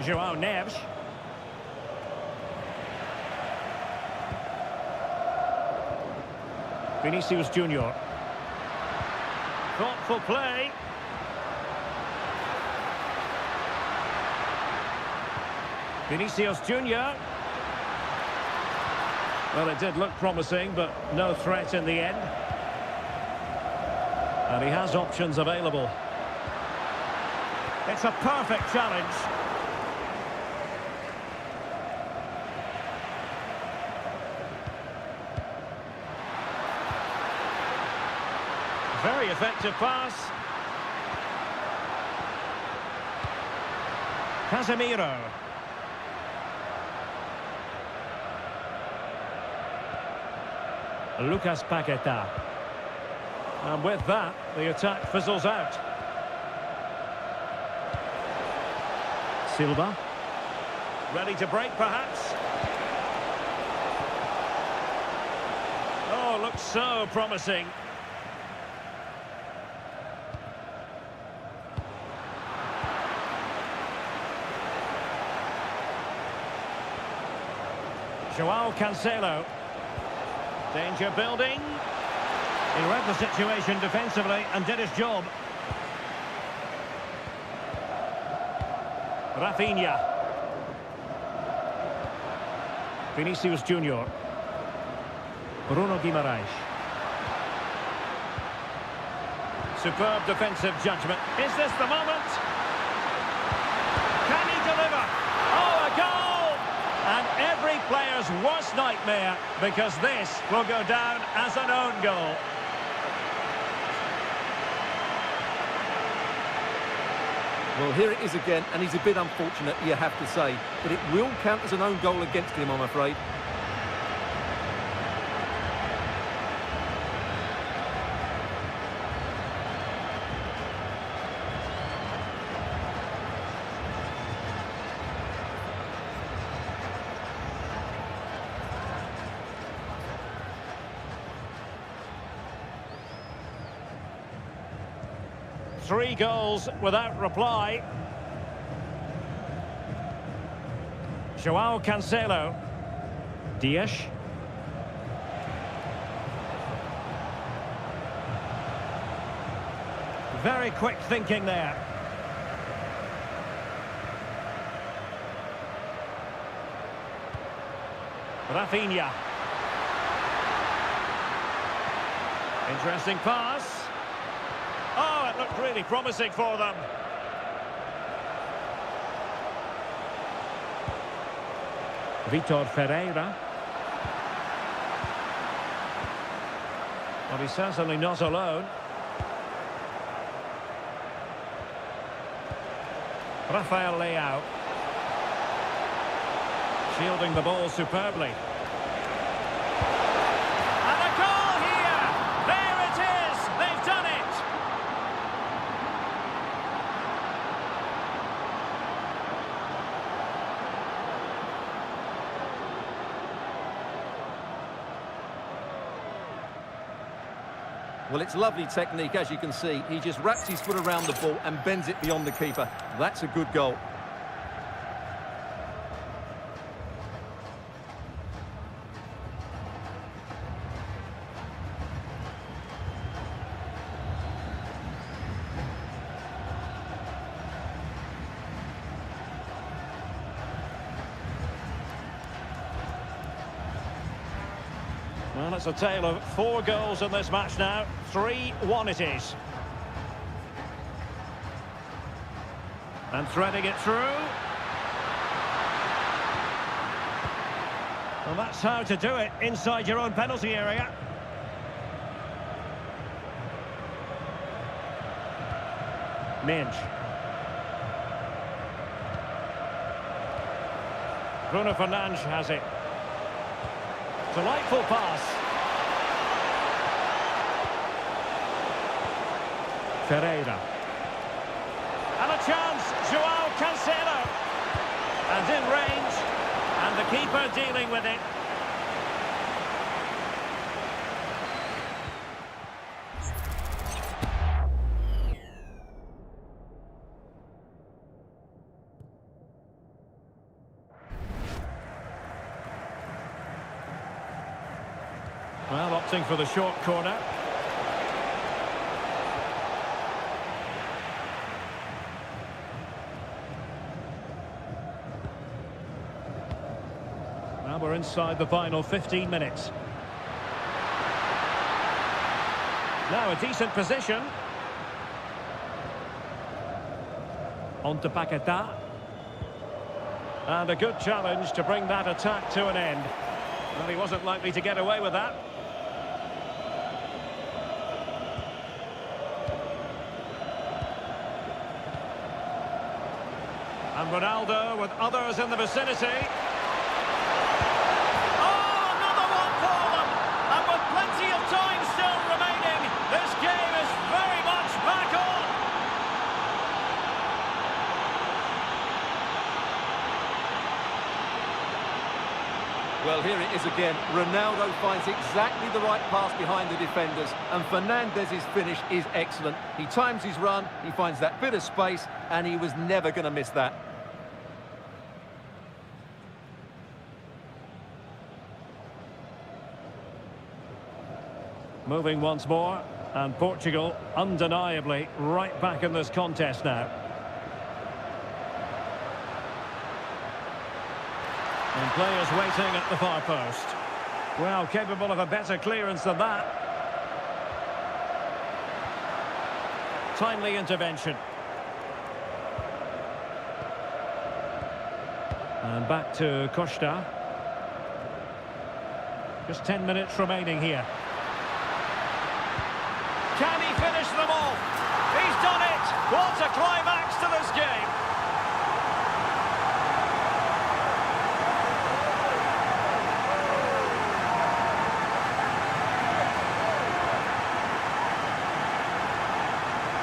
João Neves. Vinicius Junior. Thoughtful play. Vinicius Junior. Well, it did look promising, but no threat in the end. And he has options available. It's a perfect challenge. Very effective pass. Casemiro. Lucas Paqueta. And with that, the attack fizzles out. Silva. Ready to break, perhaps. Oh, looks so promising. João Cancelo. Danger building. He read the situation defensively and did his job. Rafinha. Vinicius Junior. Bruno Guimaraes. Superb defensive judgment. Is this the moment? Can he deliver? Oh, a goal! And every player's worst nightmare, because this will go down as an own goal. Well, here it is again, and he's a bit unfortunate, you have to say. But it will count as an own goal against him, I'm afraid. Three goals without reply. João Cancelo. Dias. Very quick thinking there. Rafinha. Interesting pass. Oh, it looked really promising for them. Vitor Ferreira. Well, he's certainly not alone. Rafael Leao. Shielding the ball superbly. And a goal here! There it is! They've done it! Well, it's lovely technique, as you can see. He just wraps his foot around the ball and bends it beyond the keeper. That's a good goal. Well, it's a tale of 4 goals in this match now. 3-1 it is. And threading it through. Well, that's how to do it inside your own penalty area. Minge. Bruno Fernandes has it. Delightful pass. Ferreira. And a chance, João Cancelo. And in range, and the keeper dealing with it. Well, opting for the short corner. Now we're inside the final 15 minutes. Now a decent position. On to Paquetá. And a good challenge to bring that attack to an end. Well, he wasn't likely to get away with that. And Ronaldo with others in the vicinity. Oh, another one for them! And with plenty of time still remaining, this game is very much back on! Well, here it is again. Ronaldo finds exactly the right pass behind the defenders, and Fernandez's finish is excellent. He times his run, he finds that bit of space, and he was never going to miss that. Moving once more, and Portugal undeniably right back in this contest now. And players waiting at the far post. Well, capable of a better clearance than that. Timely intervention. And back to Costa. Just 10 minutes remaining here. Can he finish them off? He's done it! What a climax to this game!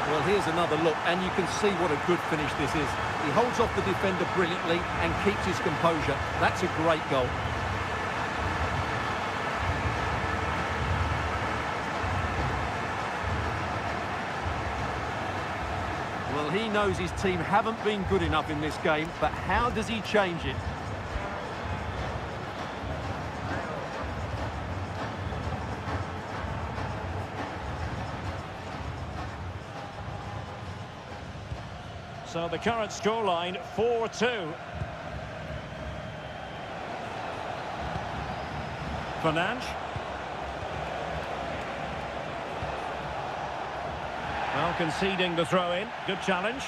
Well, here's another look, and you can see what a good finish this is. He holds off the defender brilliantly and keeps his composure. That's a great goal. Well, he knows his team haven't been good enough in this game, but how does he change it? So the current scoreline, 4-2. Fernandes. Well, conceding the throw-in. Good challenge.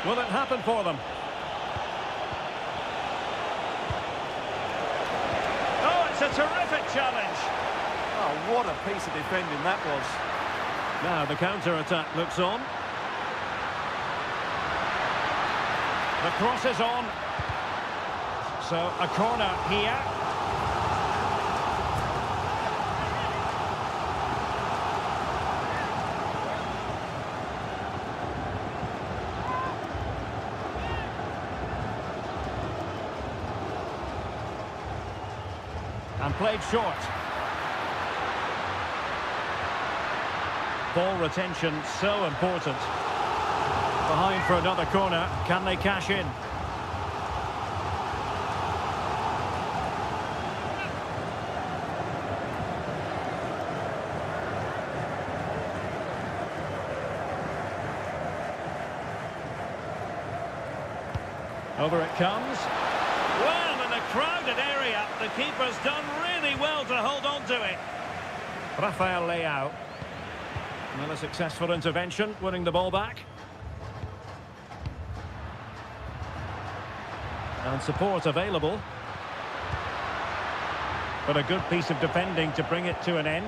Will it happen for them? Oh, it's a terrific challenge. Oh, what a piece of defending that was. Now the counter-attack looks on. The cross is on. So a corner here. And played short. Ball retention so important. Behind for another corner. Can they cash in? Over it comes. Well, and a crowded area. The keeper's done really well to hold on to it. Rafael Leao. Well, a successful intervention, winning the ball back. And support available. But a good piece of defending to bring it to an end.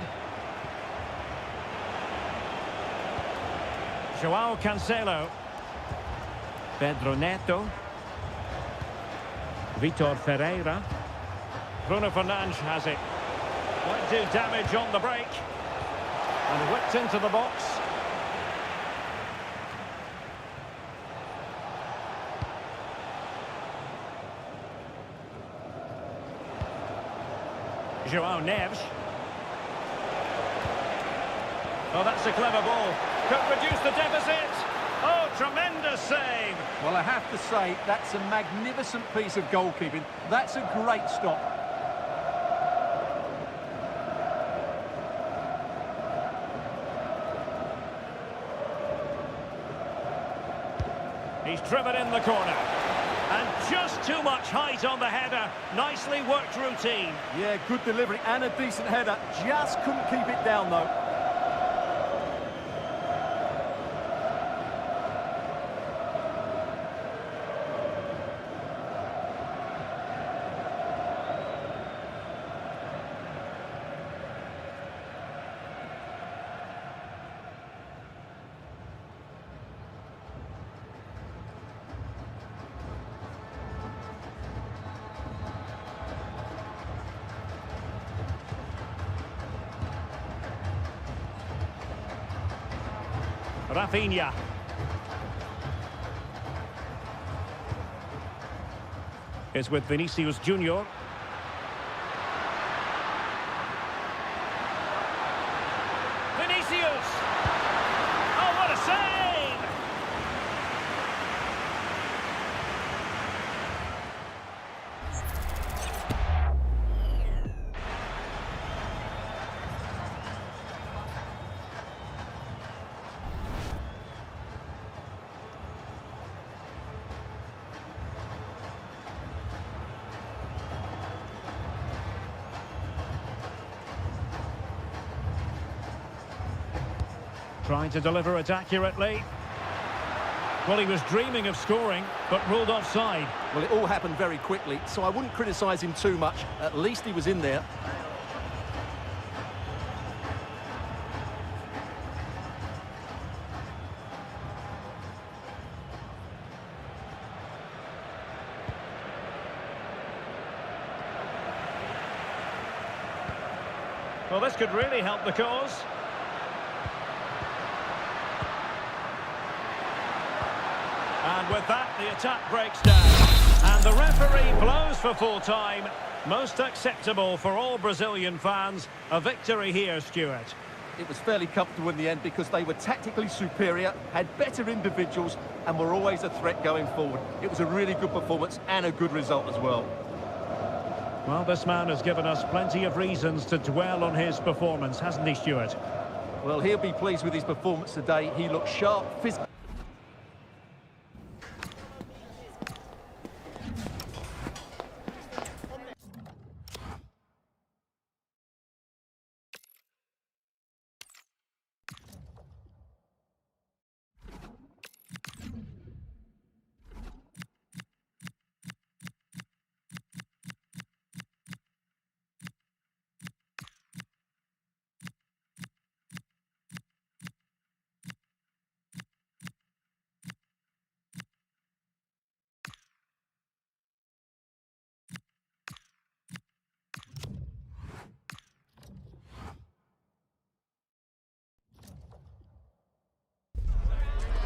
Joao Cancelo. Pedro Neto. Vitor Ferreira. Bruno Fernandes has it. Might do damage on the break. And whipped into the box. Joao Neves. Oh, that's a clever ball. Could reduce the deficit. Oh, tremendous save. Well, I have to say, that's a magnificent piece of goalkeeping. That's a great stop. He's driven in the corner. And just too much height on the header. Nicely worked routine. Yeah, good delivery and a decent header. Just couldn't keep it down, though. Rafinha. Is with Vinicius Junior. Vinicius! Oh, what a save! Trying to deliver it accurately. Well, he was dreaming of scoring, but ruled offside. Well, it all happened very quickly, so I wouldn't criticise him too much. At least he was in there. Well, this could really help the cause. And with that, the attack breaks down. And the referee blows for full time. Most acceptable for all Brazilian fans. A victory here, Stuart. It was fairly comfortable in the end because they were tactically superior, had better individuals, and were always a threat going forward. It was a really good performance and a good result as well. Well, this man has given us plenty of reasons to dwell on his performance, hasn't he, Stuart? Well, he'll be pleased with his performance today. He looked sharp, physical.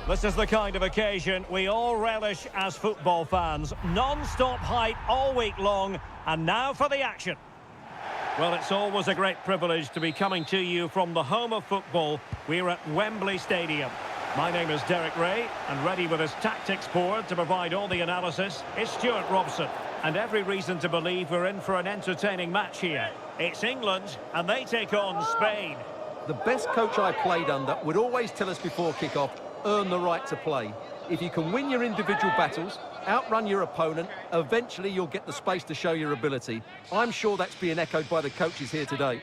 This is the kind of occasion we all relish as football fans. Non-stop hype all week long, and now for the action. Well, it's always a great privilege to be coming to you from the home of football. We're at Wembley Stadium. My name is Derek Ray, and ready with his tactics board to provide all the analysis is Stuart Robson. And every reason to believe we're in for an entertaining match here. It's England, and they take on Spain. The best coach I played under would always tell us before kick-off, earn the right to play. If you can win your individual battles, outrun your opponent, eventually you'll get the space to show your ability. I'm sure that's being echoed by the coaches here today.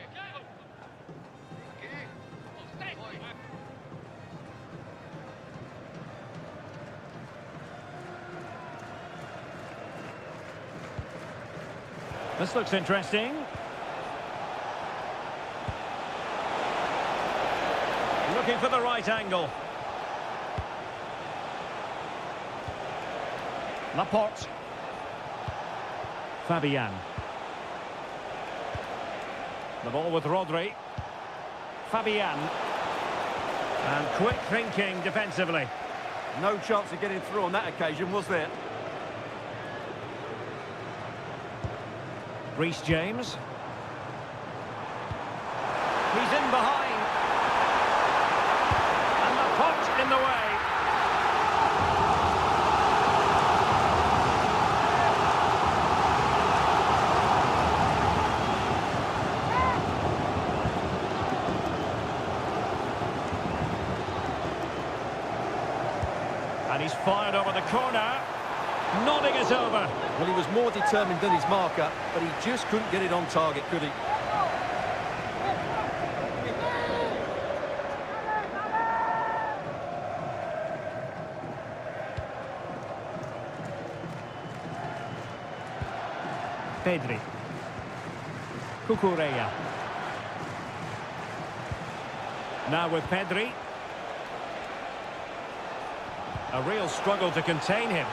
This looks interesting. Looking for the right angle. Laporte. Fabian. The ball with Rodri. Fabian. And quick thinking defensively. No chance of getting through on that occasion, was there? Reece James. He's in behind. And the pot in the way. And he's fired over the corner. Nodding it over. Well, he was more determined than his marker, but he just couldn't get it on target, could he? Pedri. Cucurella. Now with Pedri. A real struggle to contain him.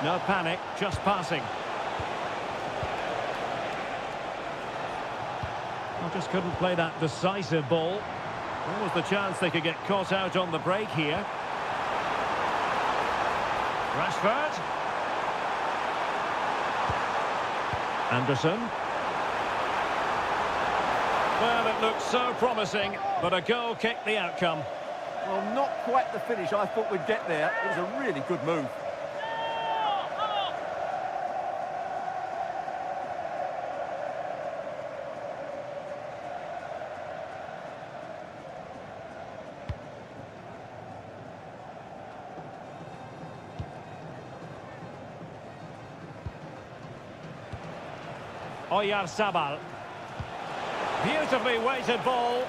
No panic, just passing. Well, just couldn't play that decisive ball. What was the chance they could get caught out on the break here? Rashford. Anderson. Well, it looked so promising, but a goal kicked the outcome. Well, not quite the finish I thought we'd get there. It was a really good move. Oyarzabal. Beautifully weighted ball.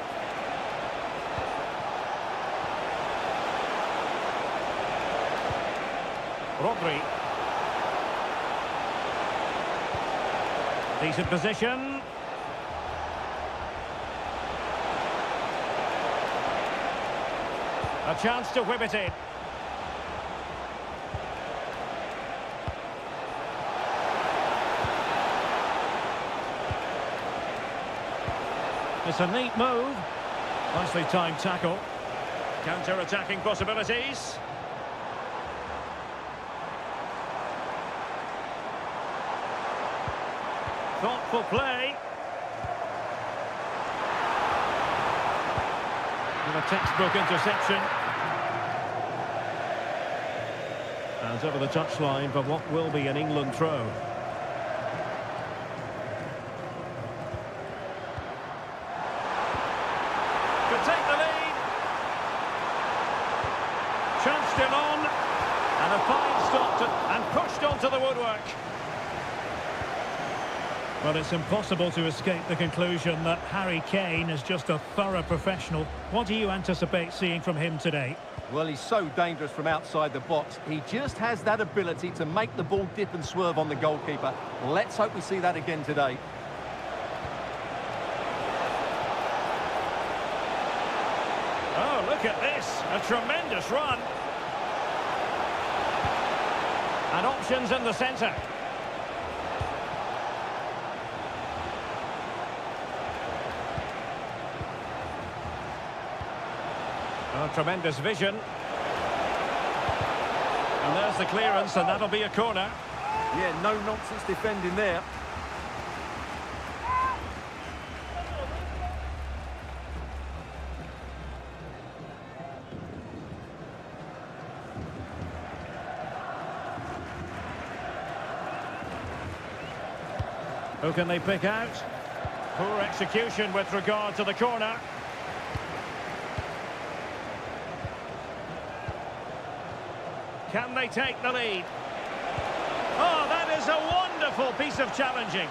Rodri. Decent position. A chance to whip it in. It's a neat move. Nicely timed tackle. Counter-attacking possibilities. Thoughtful play. With a textbook interception. And over the touchline for what will be an England throw. Take the lead. Chance still on. And a fine stop and pushed onto the woodwork. Well, it's impossible to escape the conclusion that Harry Kane is just a thorough professional. What do you anticipate seeing from him today? Well, he's so dangerous from outside the box. He just has that ability to make the ball dip and swerve on the goalkeeper. Let's hope we see that again today. Oh, look at this. A tremendous run. And options in the centre. Oh, tremendous vision. And there's the clearance, and that'll be a corner. Yeah, no nonsense defending there. Who can they pick out? Poor execution with regard to the corner. Can they take the lead? Oh, that is a wonderful piece of challenging.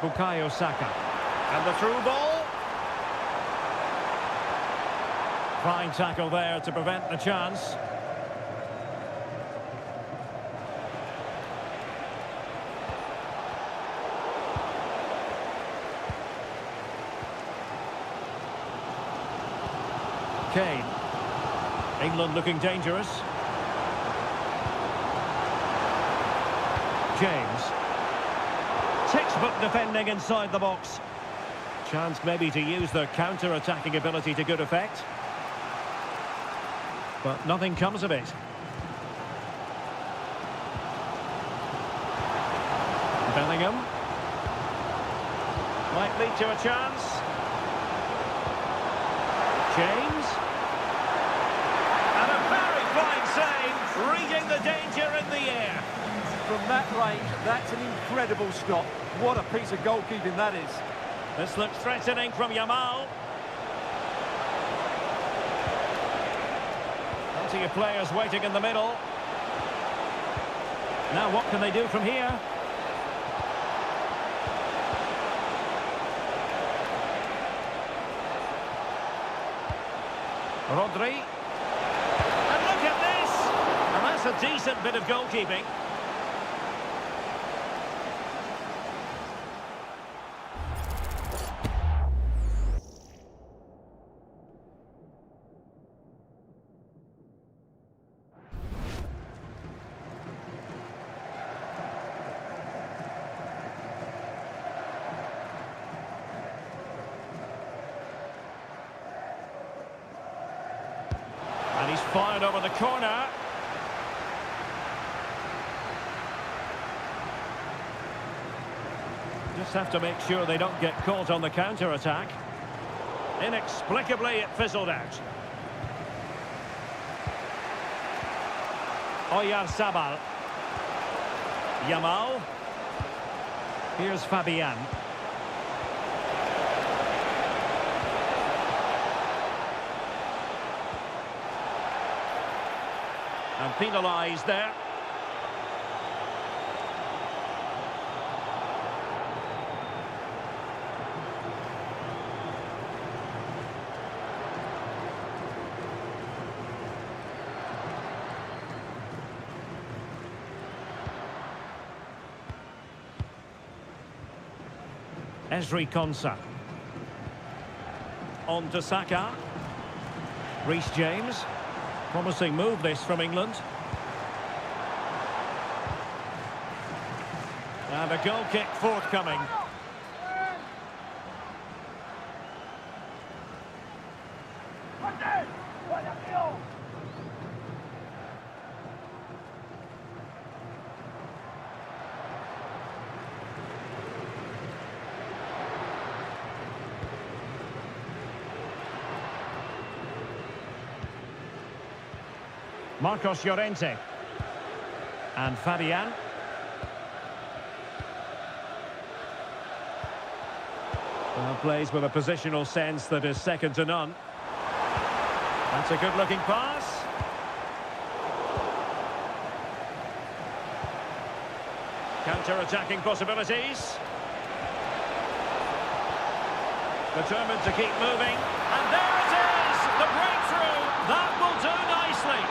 Bukayo Saka. And the through ball. Fine tackle there to prevent the chance. Kane. England looking dangerous. James. Textbook defending inside the box. Chance maybe to use their counter-attacking ability to good effect. But nothing comes of it. Bellingham. Might lead to a chance. James. And a very fine save, reading the danger in the air. From that range, that's an incredible stop. What a piece of goalkeeping that is. This looks threatening from Yamal. Plenty of players waiting in the middle. Now what can they do from here? Rodri. And look at this! And that's a decent bit of goalkeeping. And he's fired over the corner. Just have to make sure they don't get caught on the counter-attack. Inexplicably, it fizzled out. Oyarzabal. Yamal. Here's Fabian. And penalised there. Ezri Konsa. On to Saka. Reece James. Promising move this from England. And a goal kick forthcoming. Marcos Llorente. And Fabian. Well, plays with a positional sense that is second to none. That's a good-looking pass. Counter-attacking possibilities. Determined to keep moving. And there it is! The breakthrough! That will do nicely.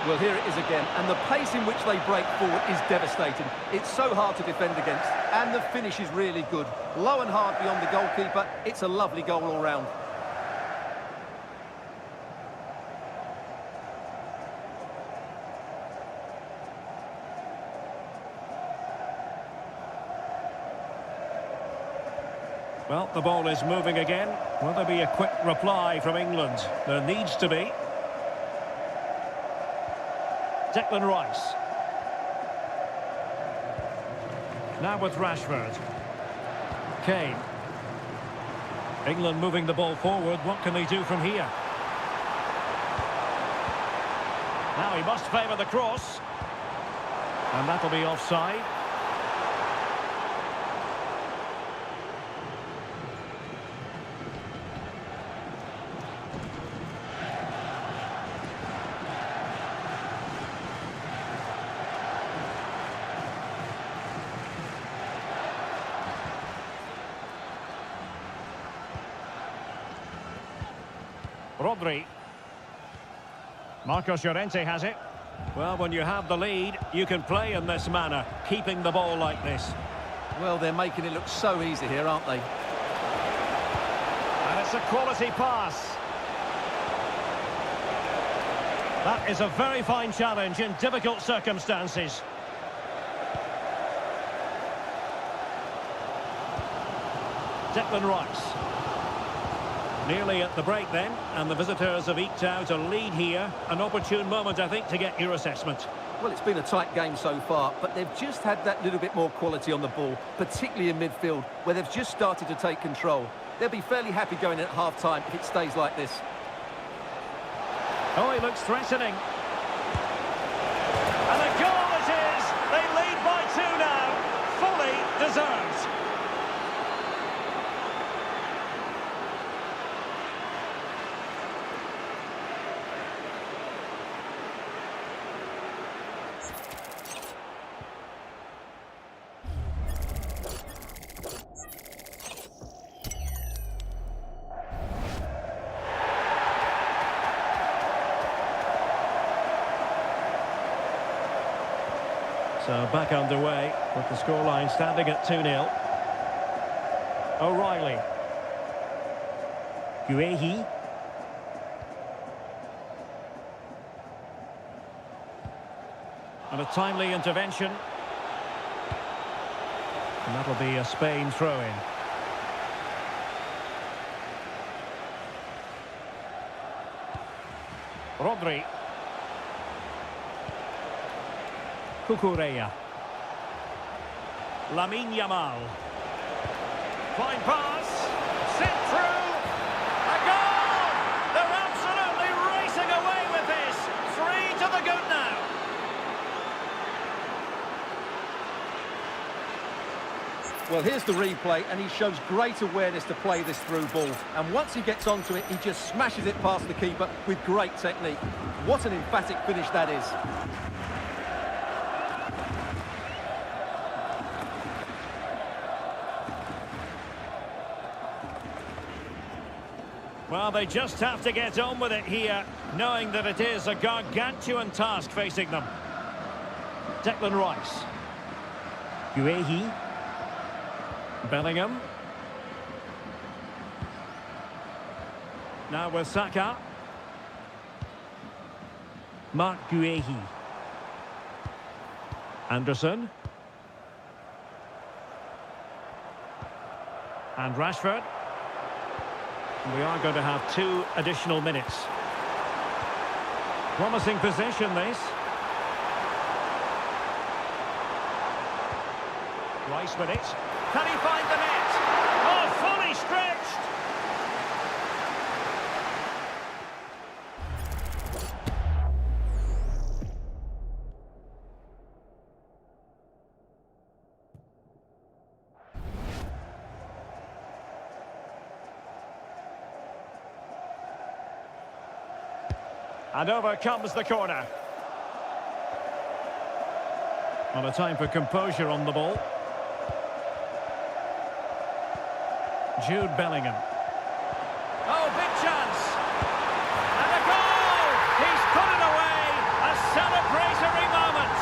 Well, here it is again, and the pace in which they break forward is devastating. It's so hard to defend against, and the finish is really good. Low and hard beyond the goalkeeper, it's a lovely goal all round. Well, the ball is moving again. Will there be a quick reply from England? There needs to be. Declan Rice. Now with Rashford. Kane. England moving the ball forward. What can they do from here? Now he must favour the cross. And that'll be offside. Rodri. Marcos Llorente has it. Well, when you have the lead, you can play in this manner, keeping the ball like this. Well, they're making it look so easy here, aren't they? And it's a quality pass. That is a very fine challenge in difficult circumstances. Declan Rice. Nearly at the break then, and the visitors have eked out a lead here. An opportune moment, I think, to get your assessment. Well, it's been a tight game so far, but they've just had that little bit more quality on the ball, particularly in midfield, where they've just started to take control. They'll be fairly happy going in at half-time if it stays like this. Oh, he looks threatening. And a goal it is! They lead by 2 now. Fully deserved. So back underway with the scoreline standing at 2-0. O'Reilly. Guehi. And a timely intervention. And that'll be a Spain throw-in. Rodri. Cucurella. Lamine Yamal. Fine pass. Sent through. A goal! They're absolutely racing away with this. 3 to the good now. Well, here's the replay, and he shows great awareness to play this through ball. And once he gets onto it, he just smashes it past the keeper with great technique. What an emphatic finish that is. Well, they just have to get on with it here, knowing that it is a gargantuan task facing them. Declan Rice. Guehi. Bellingham. Now with Saka. Mark Guehi. Anderson. And Rashford. We are going to have 2 additional minutes. Promising possession, this. Rice with it. Can he find the net? Oh, fully stretched! And over comes the corner. On a time for composure on the ball. Jude Bellingham. Oh, big chance. And a goal! He's put it away. A celebratory moment.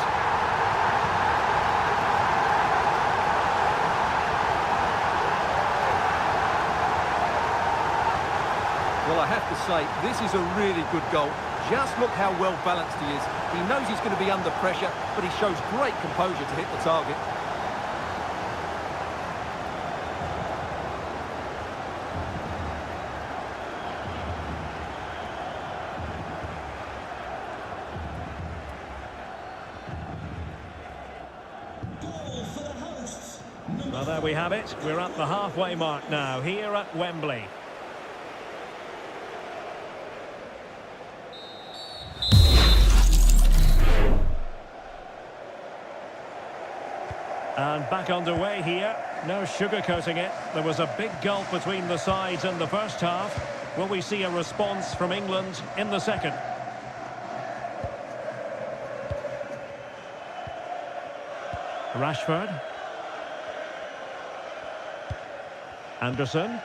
Well, I have to say, this is a really good goal. Just look how well balanced he is. He knows he's going to be under pressure, but he shows great composure to hit the target. Well, there we have it. We're at the halfway mark now, here at Wembley. And back underway here. No sugarcoating it. There was a big gulf between the sides in the first half. Will we see a response from England in the second? Rashford. Anderson.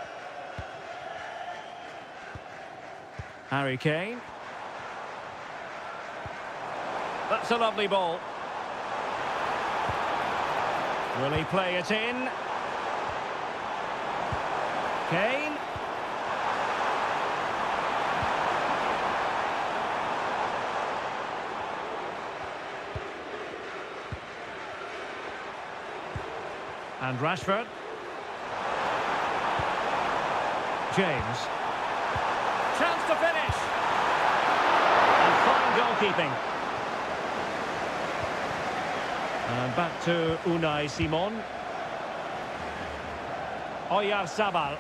Harry Kane. That's a lovely ball. Will he play it in? Kane. And Rashford. James. Chance to finish. And fine goalkeeping. And back to Unai Simon. Oyarzabal.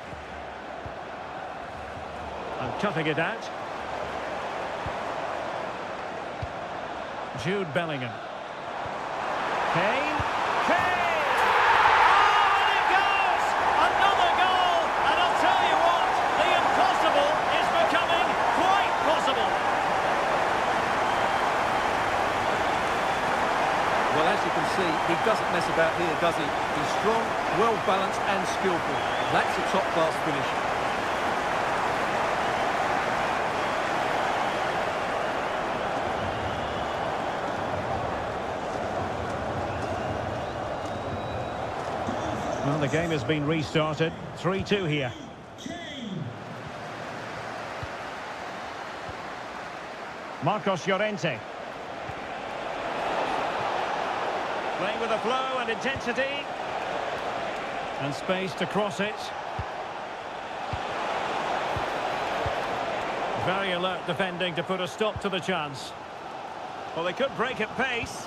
And cutting it out. Jude Bellingham. Kane. Kane! Oh, and it goes! Another goal! And I'll tell you what, the impossible is becoming quite possible. Well, as you can see, he doesn't mess about here, does he? He's strong, well-balanced and skillful. That's a top-class finish. Well, the game has been restarted. 3-2 here. Marcos Llorente. Playing with a flow and intensity. And space to cross it. Very alert defending to put a stop to the chance. Well, they could break at pace.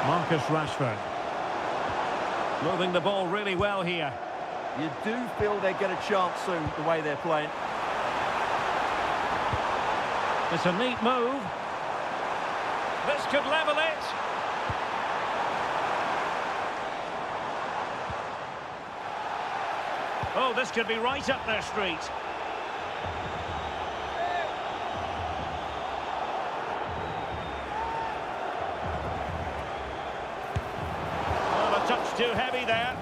Marcus Rashford. Moving the ball really well here. You do feel they get a chance soon, the way they're playing. It's a neat move. This could level it. Oh, this could be right up their street. Oh, a touch too heavy there.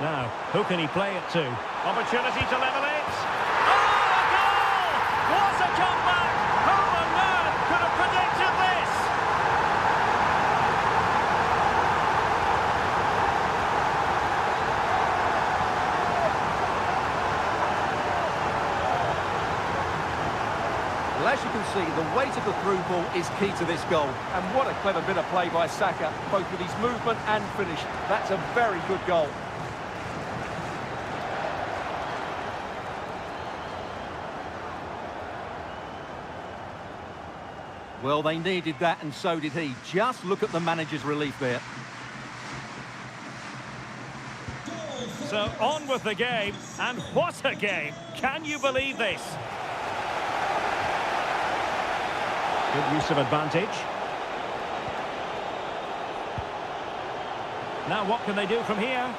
Now, who can he play it to? Opportunity to level it. Oh, a goal! What a comeback! Who on earth could have predicted this? Well, as you can see, the weight of the through ball is key to this goal. And what a clever bit of play by Saka, both with his movement and finish. That's a very good goal. Well, they needed that, and so did he. Just look at the manager's relief there. So, on with the game, and what a game! Can you believe this? Good use of advantage. Now, what can they do from here?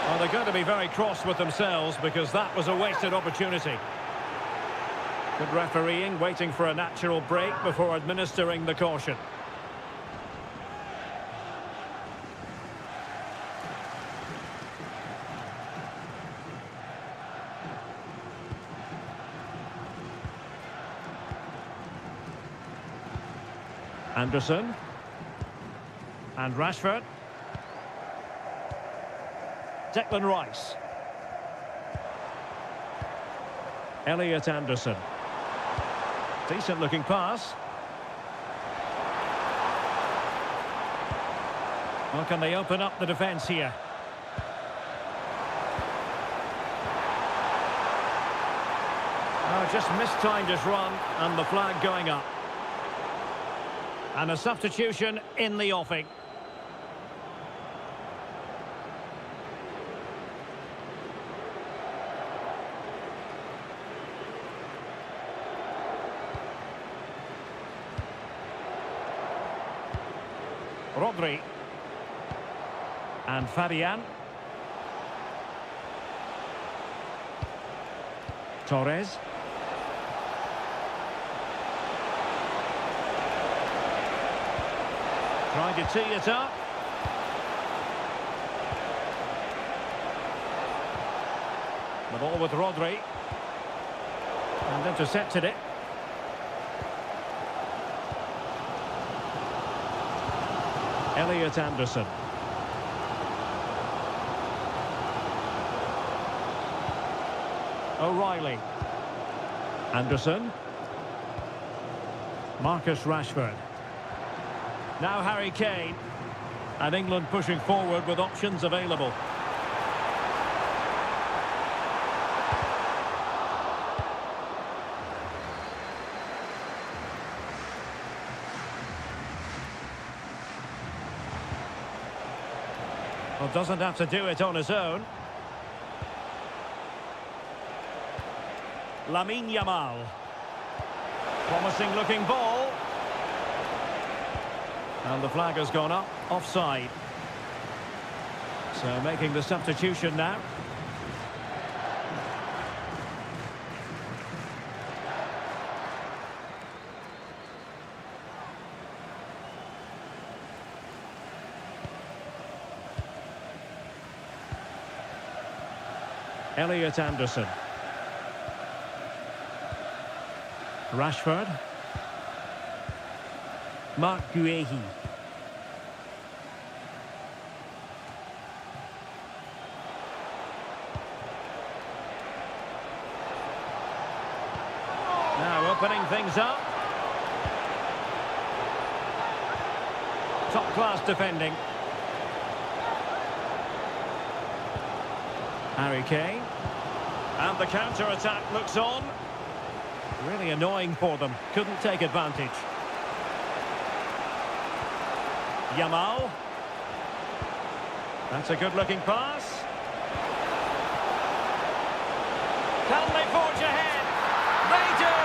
Well, they're going to be very cross with themselves because that was a wasted opportunity. Good refereeing, waiting for a natural break before administering the caution. Anderson. And Rashford. Declan Rice. Elliot Anderson. Decent looking pass. Well, can they open up the defence here? Oh, just mistimed his run and the flag going up. And a substitution in the offing. Rodri. And Fabian. Torres. Trying to tee it up. The ball with Rodri. And intercepted it. Elliot Anderson. O'Reilly. Anderson. Marcus Rashford. Now Harry Kane. And England pushing forward with options available. Well, doesn't have to do it on his own. Lamine Yamal. Promising looking ball. And the flag has gone up, offside. So making the substitution now. Elliot Anderson. Rashford. Marc Guehi. Now opening things up. Top-class defending. Harry Kane. And the counter-attack looks on. Really annoying for them. Couldn't take advantage. Yamal. That's a good-looking pass. Can they forge ahead? They do!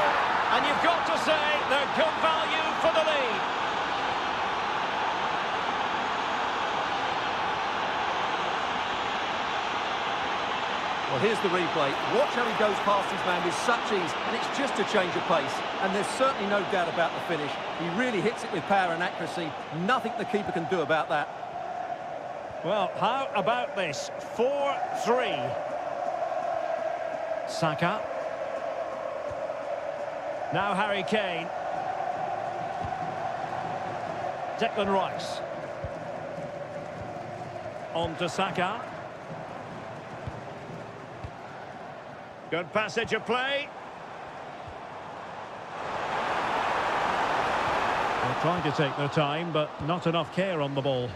And you've got to say they're good value for the lead. Well, here's the replay. Watch how he goes past his man with such ease, and it's just a change of pace. And there's certainly no doubt about the finish. He really hits it with power and accuracy. Nothing the keeper can do about that. Well, how about this? 4-3. Saka. Now Harry Kane. Declan Rice. On to Saka. Good passage of play. They're trying to take their time, but not enough care on the ball.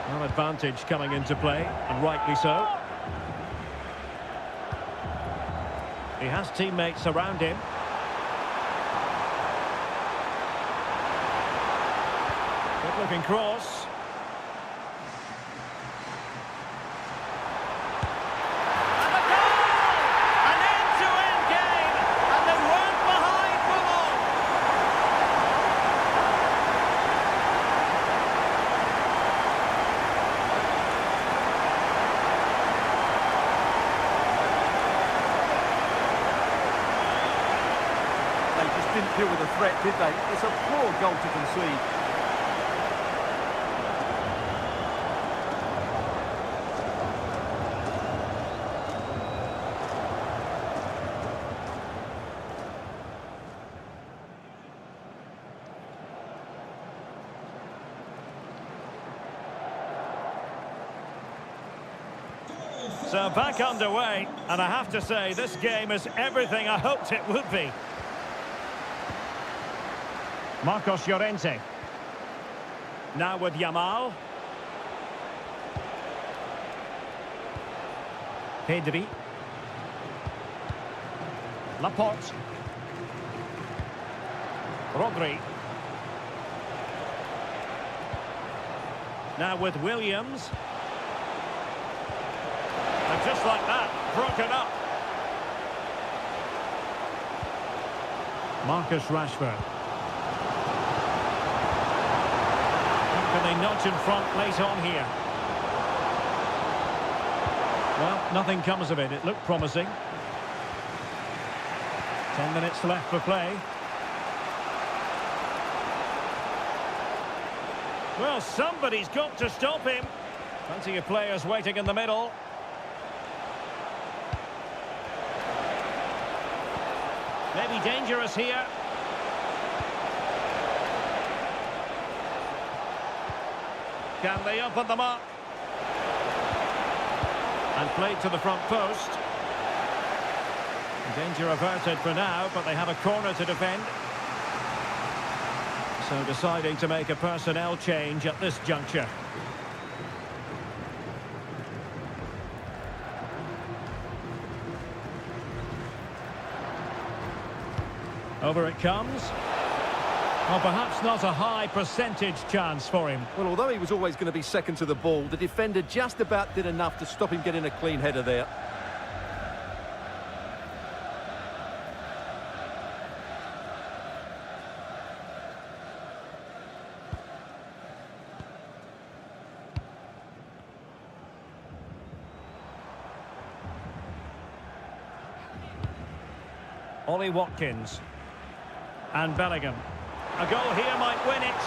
Well, advantage coming into play, and rightly so. He has teammates around him. Good-looking cross. Didn't deal with the threat, did they? It's a poor goal to concede. So back underway, and I have to say this game is everything I hoped it would be. Marcos Llorente. Now with Yamal. Pedri. Laporte. Rodri. Now with Williams. And just like that, broken up. Marcus Rashford. How can they nudge in front late on here? Well, nothing comes of it. It looked promising. 10 minutes left for play. Well, somebody's got to stop him. Plenty of players waiting in the middle. Maybe dangerous here. Can they open them up? And played to the front post. Danger averted for now, but they have a corner to defend. So deciding to make a personnel change at this juncture. Over it comes. Well, perhaps not a high percentage chance for him. Well, although he was always going to be second to the ball, the defender just about did enough to stop him getting a clean header there. Ollie Watkins. And Bellingham. A goal here might win it.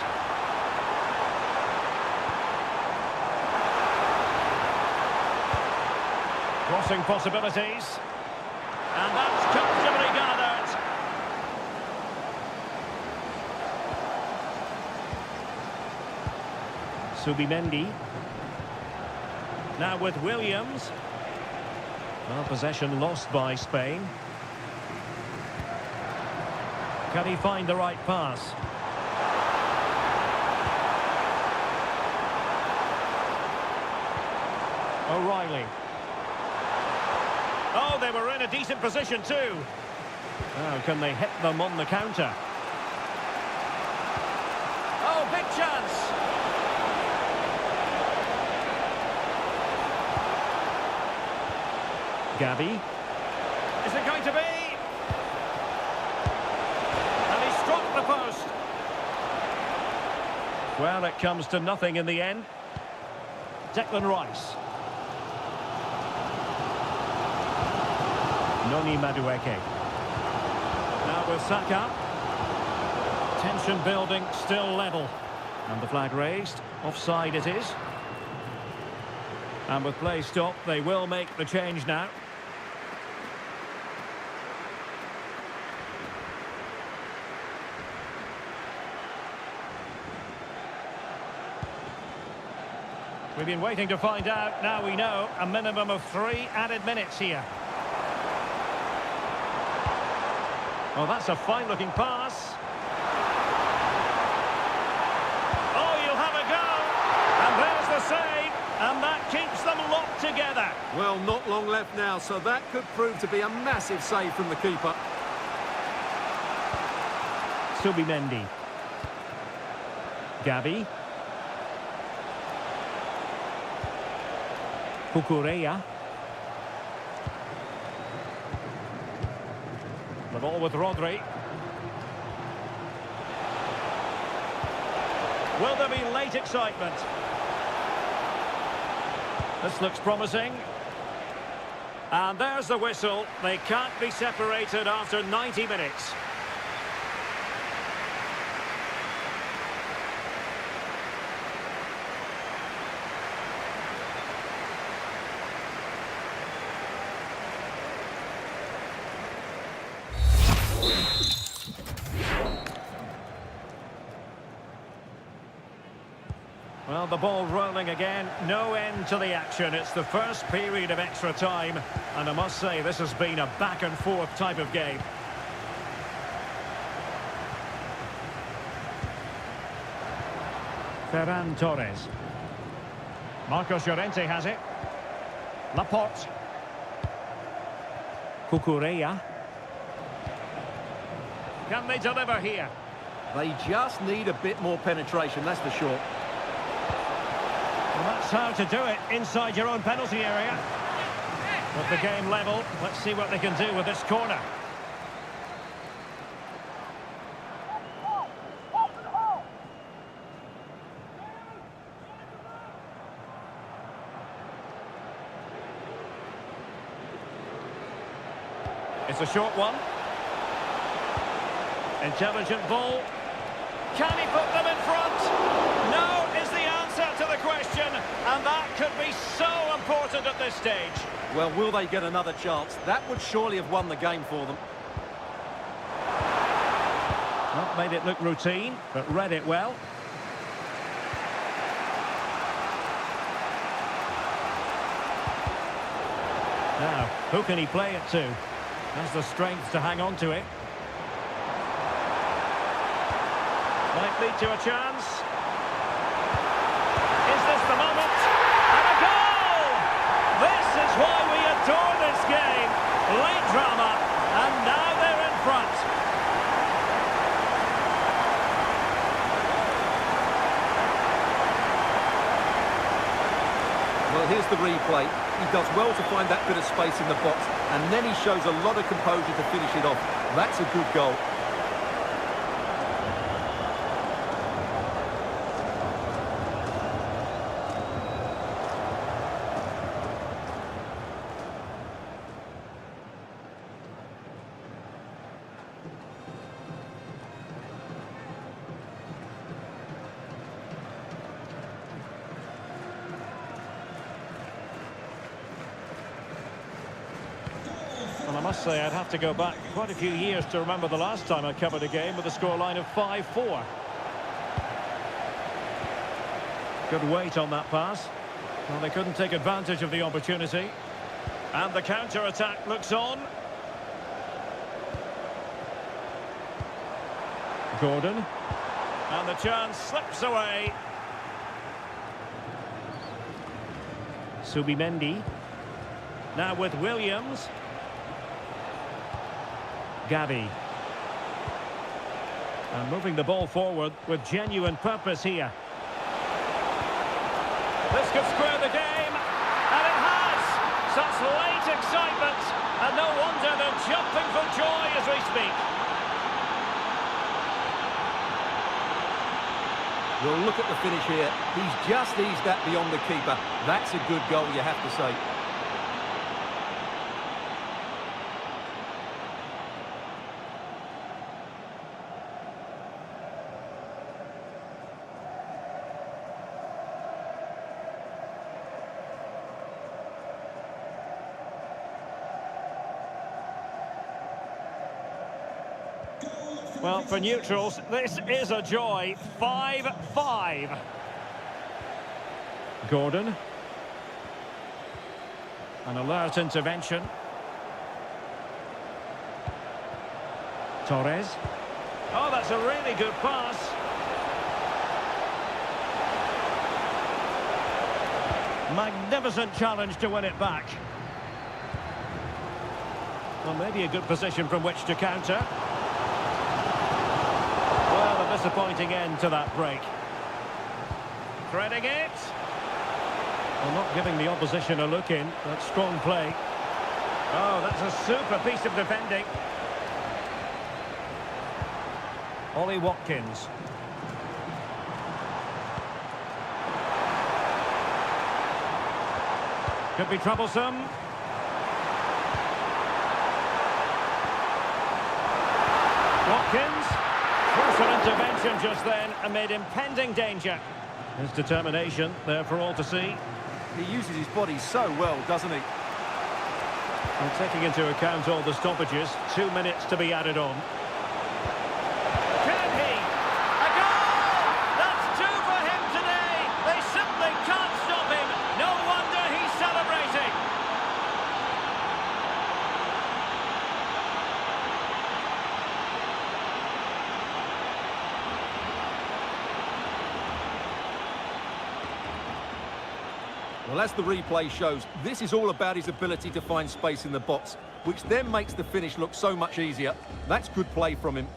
Crossing possibilities. And that's comfortably gathered. Subimendi. Now with Williams. Well, possession lost by Spain. Can he find the right pass? O'Reilly. Oh, they were in a decent position too. Now, can they hit them on the counter? Oh, big chance. Gavi. Is it going to be? The post. Well, it comes to nothing in the end. Declan Rice. Noni Madueke. Now with Saka. Tension building, still level. And the flag raised. Offside it is. And with play stopped, they will make the change now. We've been waiting to find out. Now we know a minimum of 3 added minutes here. Well, that's a fine-looking pass. Oh, you'll have a go. And there's the save. And that keeps them locked together. Well, not long left now, so that could prove to be a massive save from the keeper. Subimendi. Gavi. Cucurella. The ball with Rodri. Will there be late excitement? This looks promising. And there's the whistle. They can't be separated after 90 minutes. Well, the ball rolling again, no end to the action. It's the first period of extra time, and I must say this has been a back-and-forth type of game. Ferran Torres. Marcos Llorente has it. Laporte. Cucurella. Can they deliver here? They just need a bit more penetration, that's for sure. Well, that's how to do it inside your own penalty area. With the game level, let's see what they can do with this corner. It's a short one. Intelligent ball. Can he put them in front? No is the answer to the question, and that could be so important at this stage. Well, will they get another chance? That would surely have won the game for them. Not made it look routine, but read it well. Now, who can he play it to? Has the strength to hang on to it. Might lead to a chance. Is this the moment? And a goal! This is why we adore this game. Late drama, and now they're in front. Well, here's the replay. He does well to find that bit of space in the box, and then he shows a lot of composure to finish it off. That's a good goal. Well, I must say I'd have to go back quite a few years to remember the last time I covered a game with a scoreline of 5-4. Good weight on that pass. Well, they couldn't take advantage of the opportunity. And the counter-attack looks on. Gordon. And the chance slips away. Subimendi. Now with Williams. Gavi. And moving the ball forward with genuine purpose here. This could square the game, and it has! Such late excitement, and no wonder they're jumping for joy as we speak. Well, look at the finish here. He's just eased that beyond the keeper. That's a good goal, you have to say. Well, for neutrals, this is a joy. 5-5. Gordon. An alert intervention. Torres. Oh, that's a really good pass. Magnificent challenge to win it back. Well, maybe a good position from which to counter. Well, a disappointing end to that break. Threading it. Well, not giving the opposition a look in. That's strong play. Oh, that's a super piece of defending. Ollie Watkins. Could be troublesome. Watkins. Crucial intervention just then amid impending danger. His determination there for all to see. He uses his body so well, doesn't he? And taking into account all the stoppages, 2 minutes to be added on. Can he? A goal! That's two for him today. They simply can't stop him. No wonder he's celebrating. Well, as the replay shows, this is all about his ability to find space in the box, which then makes the finish look so much easier. That's good play from him.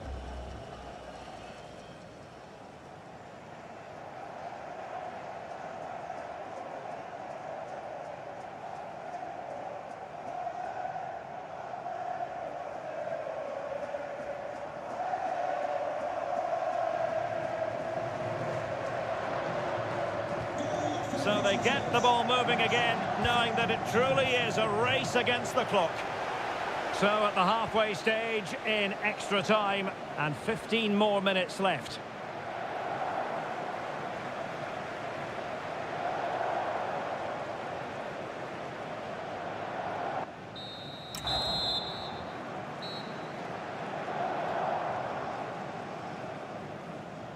So they get the ball moving again, knowing that it truly is a race against the clock. So at the halfway stage in extra time, and 15 more minutes left.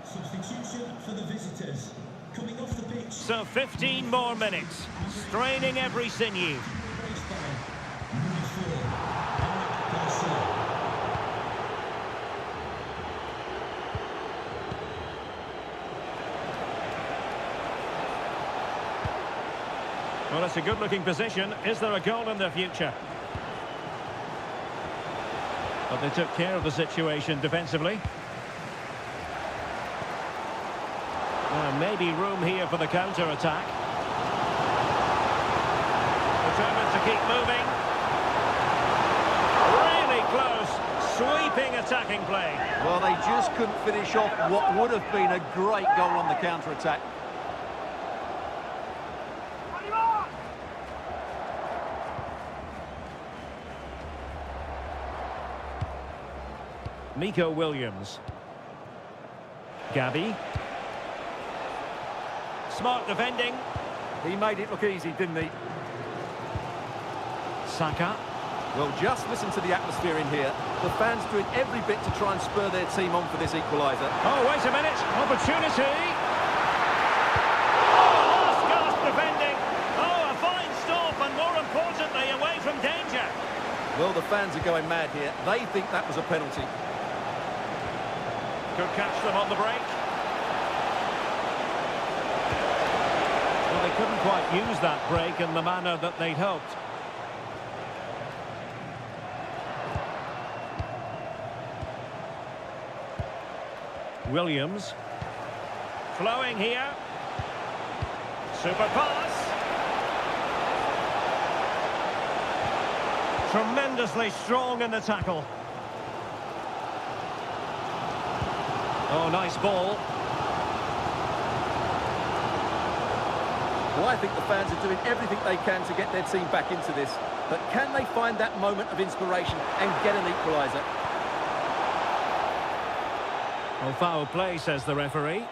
Substitution for the visitors. Coming off the pitch. So 15 more minutes, straining every sinew. Well, it's a good-looking position. Is there a goal in the future? But they took care of the situation defensively. Maybe room here for the counter-attack. Determined to keep moving. Really close. Sweeping attacking play. Well, they just couldn't finish off what would have been a great goal on the counter-attack. Nico Williams. Gabby. Smart defending. He made it look easy, didn't he? Saka. Well, just listen to the atmosphere in here. The fans doing every bit to try and spur their team on for this equaliser. Oh, wait a minute. Opportunity. Oh, last gasp defending. Oh, a fine stop, and more importantly, away from danger. Well, the fans are going mad here. They think that was a penalty. Could catch them on the break. Well, they couldn't quite use that break in the manner that they'd hoped. Williams. Flowing here. Super pass. Tremendously strong in the tackle. Oh, nice ball. Well, I think the fans are doing everything they can to get their team back into this. But can they find that moment of inspiration and get an equaliser? Well, foul play, says the referee.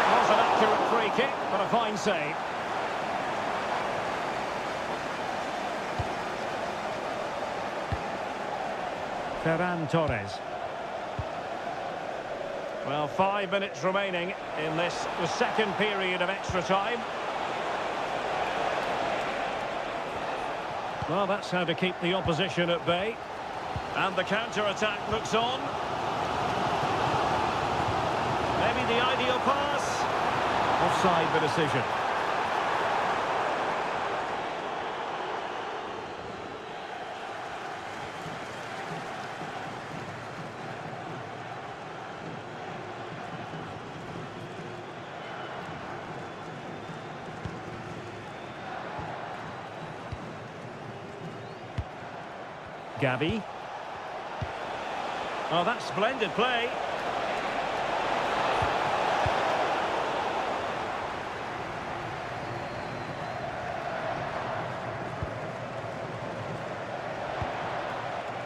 Was an accurate free kick, but a fine save. Ferran Torres. Well, 5 minutes remaining in this, the second period of extra time. Well, that's how to keep the opposition at bay. And the counter-attack looks on. Maybe the ideal pass. Offside the decision. Gabby. Oh, that's splendid play.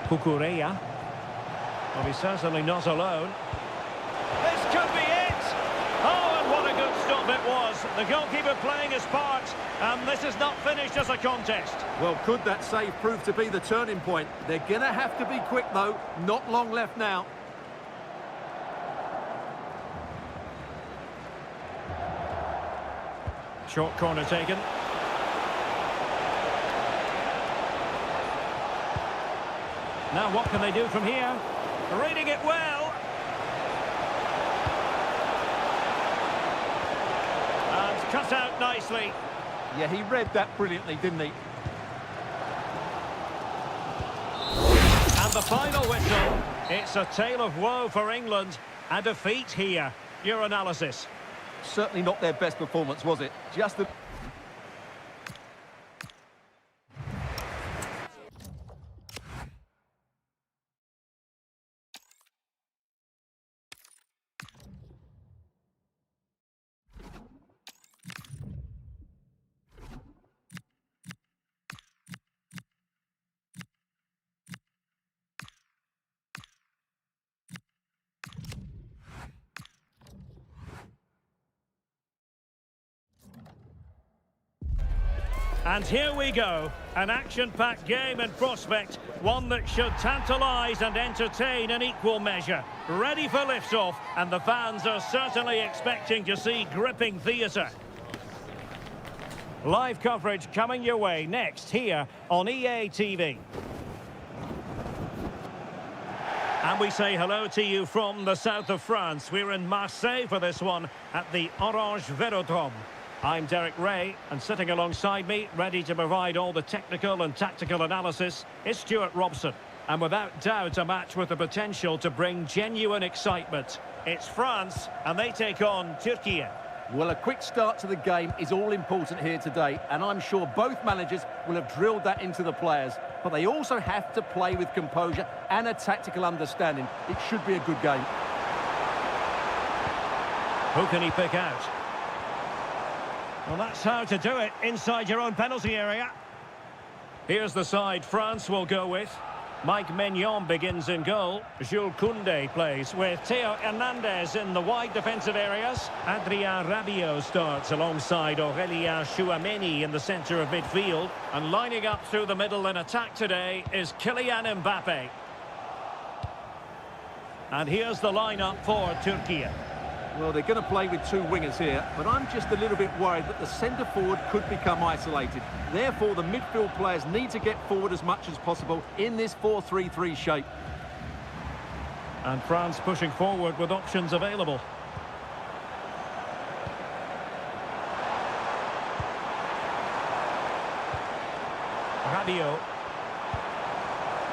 Cucurella. Well, he's certainly not alone. This could be it! Oh, and what a good stop it was. The goalkeeper playing his part, and this is not finished as a contest. Well, could that save prove to be the turning point? They're going to have to be quick, though. Not long left now. Short corner taken. Now what can they do from here? Reading it well. And cut out nicely. Yeah, he read that brilliantly, didn't he? the final whistle. It's a tale of woe for England. A defeat here. Your analysis. Certainly not their best performance, was it? Just the... And here we go, an action-packed game in prospect, one that should tantalise and entertain in equal measure. Ready for liftoff, and the fans are certainly expecting to see gripping theatre. Live coverage coming your way next here on EA TV. And we say hello to you from the south of France. We're in Marseille for this one at the Orange Velodrome. I'm Derek Ray, and sitting alongside me, ready to provide all the technical and tactical analysis, is Stuart Robson. And without doubt, a match with the potential to bring genuine excitement. It's France, and they take on Turkey. Well, a quick start to the game is all important here today, and I'm sure both managers will have drilled that into the players. But they also have to play with composure and a tactical understanding. It should be a good game. Who can he pick out? Well, that's how to do it, inside your own penalty area. Here's the side France will go with. Mike Maignan begins in goal. Jules Koundé plays with Theo Hernandez in the wide defensive areas. Adrien Rabiot starts alongside Aurélien Tchouameni in the centre of midfield. And lining up through the middle in attack today is Kylian Mbappe. And here's the lineup for Turkey. Well, they're going to play with two wingers here, but I'm just a little bit worried that the centre-forward could become isolated. Therefore, the midfield players need to get forward as much as possible in this 4-3-3 shape. And France pushing forward with options available. Rabiot.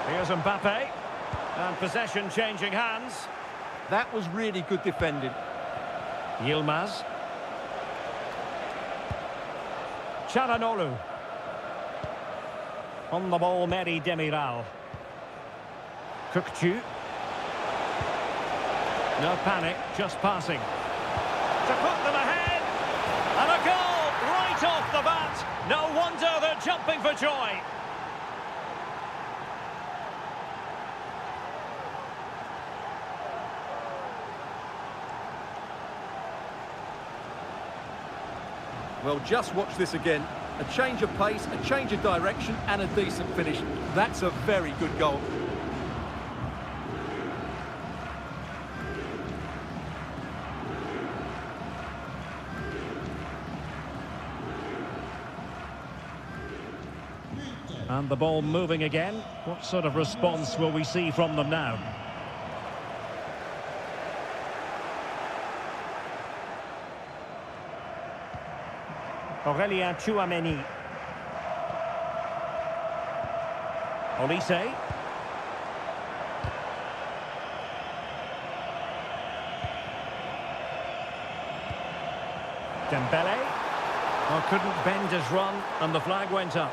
Here's Mbappe. And possession changing hands. That was really good defending. Yilmaz. Çalhanoğlu. On the ball, Merih Demiral. Kökçü. No panic, just passing. To put them ahead. And a goal right off the bat. No wonder they're jumping for joy. Well, just watch this again. A change of pace, a change of direction, and a decent finish. That's a very good goal. And the ball moving again. What sort of response will we see from them now? Aurélien Tchouameni. Olise. Dembele. Oh, couldn't bend his run, and the flag went up.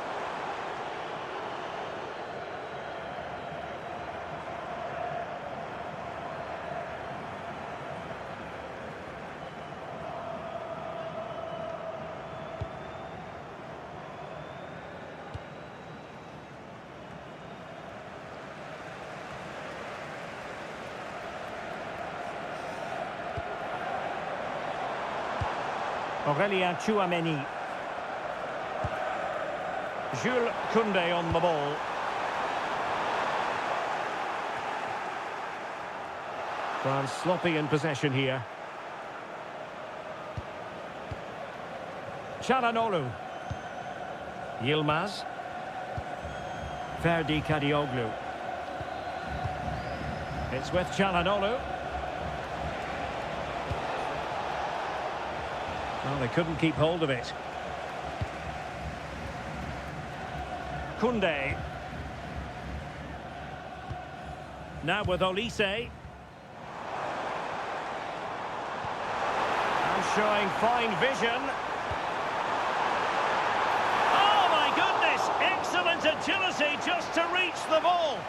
Aurélien Tchouameni. Jules Koundé on the ball. France sloppy in possession here. Çalhanoğlu. Yilmaz. Ferdi Kadioglu. It's with Çalhanoğlu. Well, they couldn't keep hold of it. Koundé. Now with Olise. And showing fine vision. Oh my goodness! Excellent agility just to reach the ball.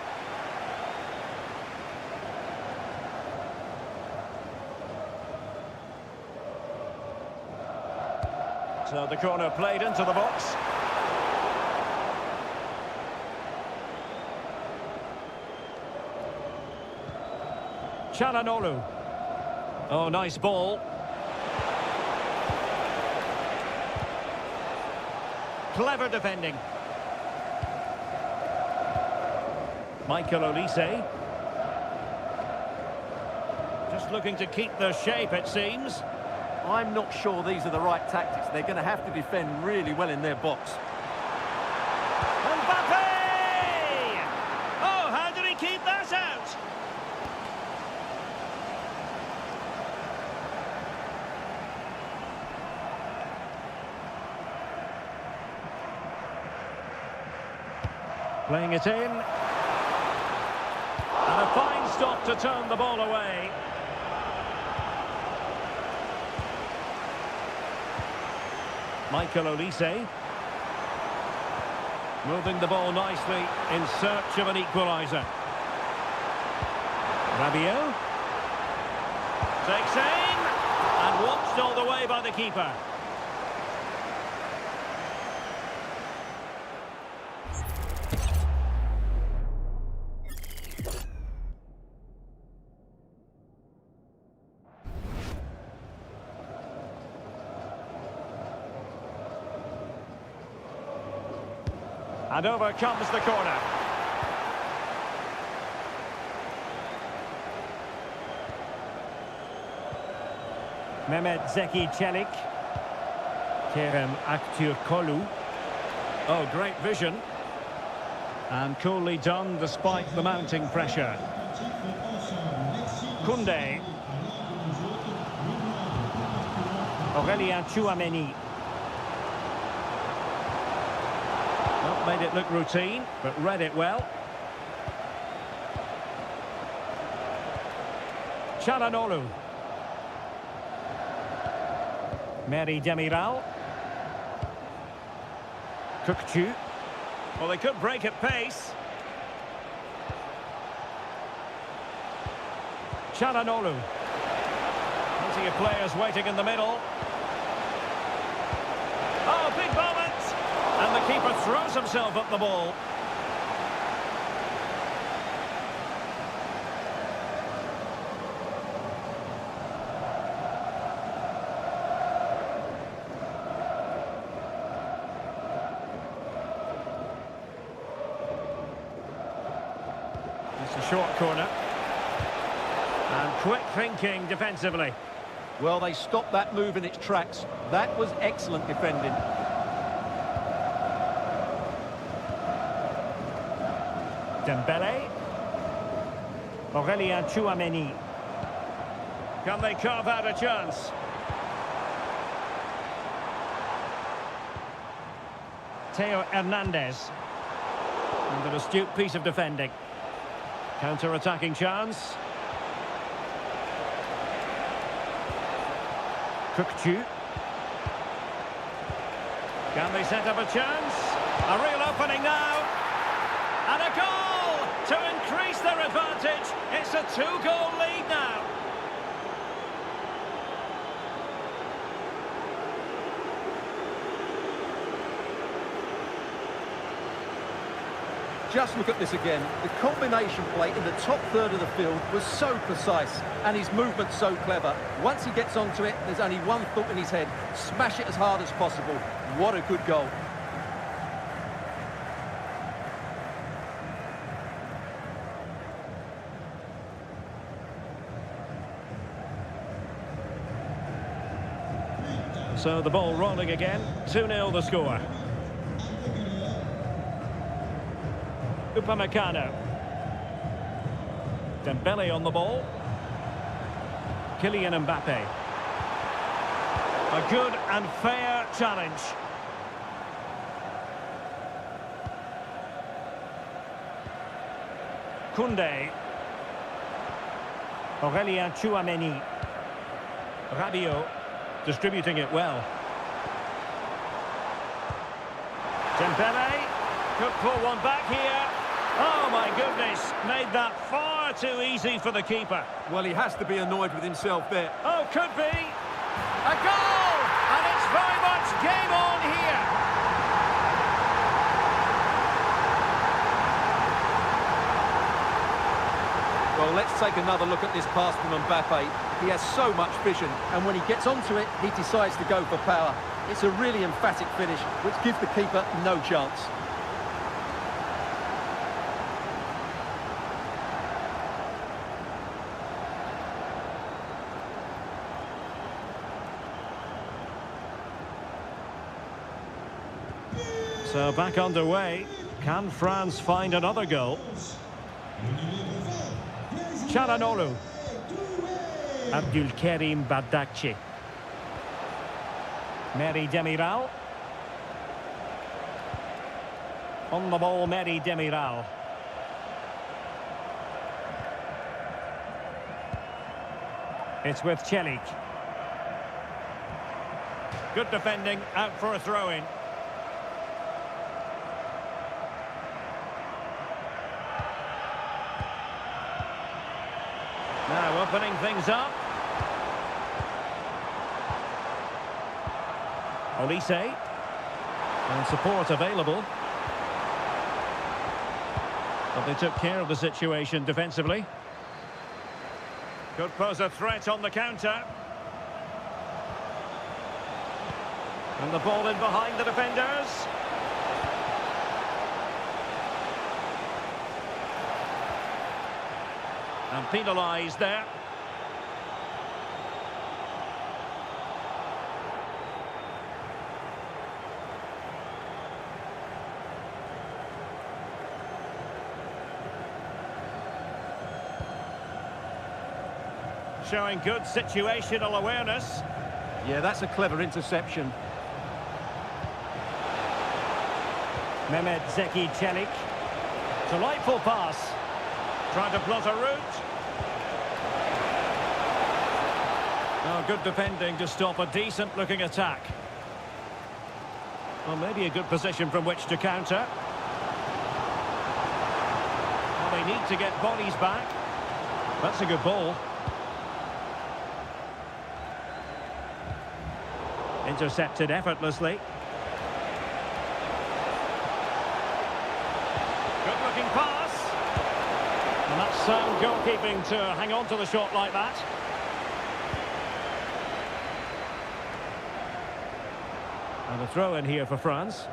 So the corner played into the box. Çalhanoğlu. Oh, nice ball. Clever defending. Michael Olise. Just looking to keep the shape, it seems. I'm not sure these are the right tactics. They're going to have to defend really well in their box. Mbappe! Oh, how did he keep that out? Playing it in. And a fine stop to turn the ball away. Michael Olise. Moving the ball nicely in search of an equaliser. Rabiot. Takes aim. And watched all the way by the keeper. And over comes the corner. Mehmet Zeki Çelik. Kerem Aktürkoğlu. Oh, great vision. And coolly done despite the mounting pressure. Koundé. Aurélien Tchouaméni. Well, made it look routine, but read it well. Çalhanoğlu. Merih Demiral. Kökçü. Well, they could break at pace. Çalhanoğlu. Plenty of players waiting in the middle. Oh, big moment! And the keeper throws himself at the ball. It's a short corner. And quick thinking defensively. Well, they stopped that move in its tracks. That was excellent defending. Dembele. Aurélien Tchouaméni. Can they carve out a chance? Theo Hernandez. And an astute piece of defending. Counter-attacking chance. Kökçü. Can they set up a chance? A real opening now. And a goal to increase their advantage. It's a 2-goal lead now. Just look at this again. The combination play in the top third of the field was so precise and his movement so clever. Once he gets onto it, there's only one thought in his head. Smash it as hard as possible. What a good goal. So the ball rolling again. 2-0 the score. Upamecano. Dembele on the ball. Kylian Mbappe. A good and fair challenge. Koundé. Aurelien Tchouameni. Rabiot distributing it well. Dembele could pull one back here. Oh my goodness, made that far too easy for the keeper. Well, he has to be annoyed with himself there. Oh, could be. A goal! And it's very much game on here. Well, let's take another look at this pass from Mbappe. He has so much vision, and when he gets onto it, he decides to go for power. It's a really emphatic finish, which gives the keeper no chance. So back underway. Can France find another goal? Çalhanoğlu. Abdülkerim Bardakçı. Merih Demiral. On the ball, Merih Demiral. It's with Çelik. Good defending, out for a throw-in. Now opening things up. Olise. And support available. But they took care of the situation defensively. Could pose a threat on the counter. And the ball in behind the defenders. And penalised there. Showing good situational awareness. Yeah, that's a clever interception. Mehmet Zeki Çelik. Delightful pass. Trying to plot a route. Oh, good defending to stop a decent-looking attack. Well, maybe a good position from which to counter. Well, they need to get bodies back. That's a good ball. Intercepted effortlessly. Good-looking pass. And that's sound goalkeeping to hang on to the shot like that. And a throw in here for France.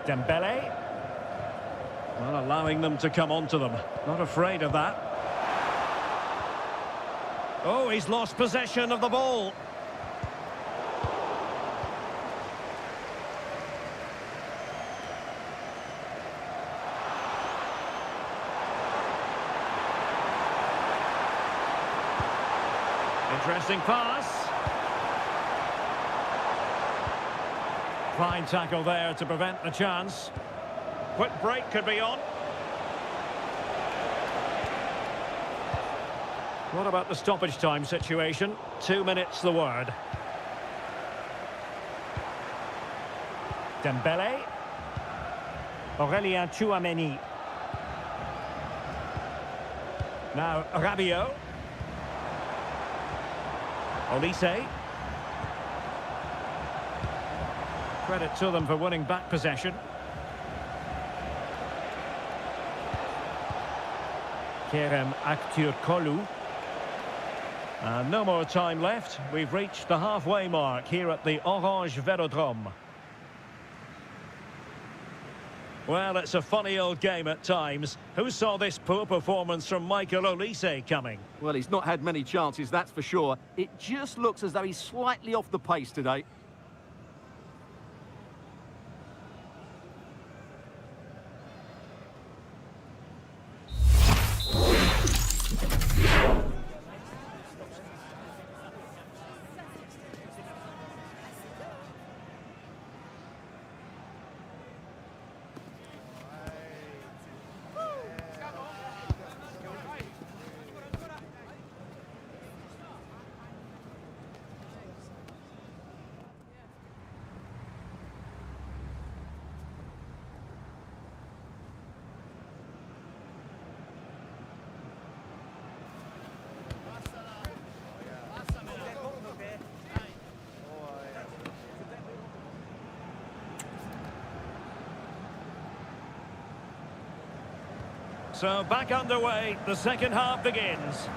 Dembele. Well, allowing them to come onto them. Not afraid of that. Oh, he's lost possession of the ball. Interesting pass. Fine tackle there to prevent the chance. Quick break could be on. What about the stoppage time situation? 2 minutes the word. Dembele. Aurelien Tchouameni. Now Rabiot. Olise. Credit to them for winning back possession. Kerem Aktürkoğlu. And no more time left. We've reached the halfway mark here at the Orange Velodrome. Well, it's a funny old game at times. Who saw this poor performance from Michael Olise coming? Well, he's not had many chances, that's for sure. It just looks as though he's slightly off the pace today. So back underway, the second half begins.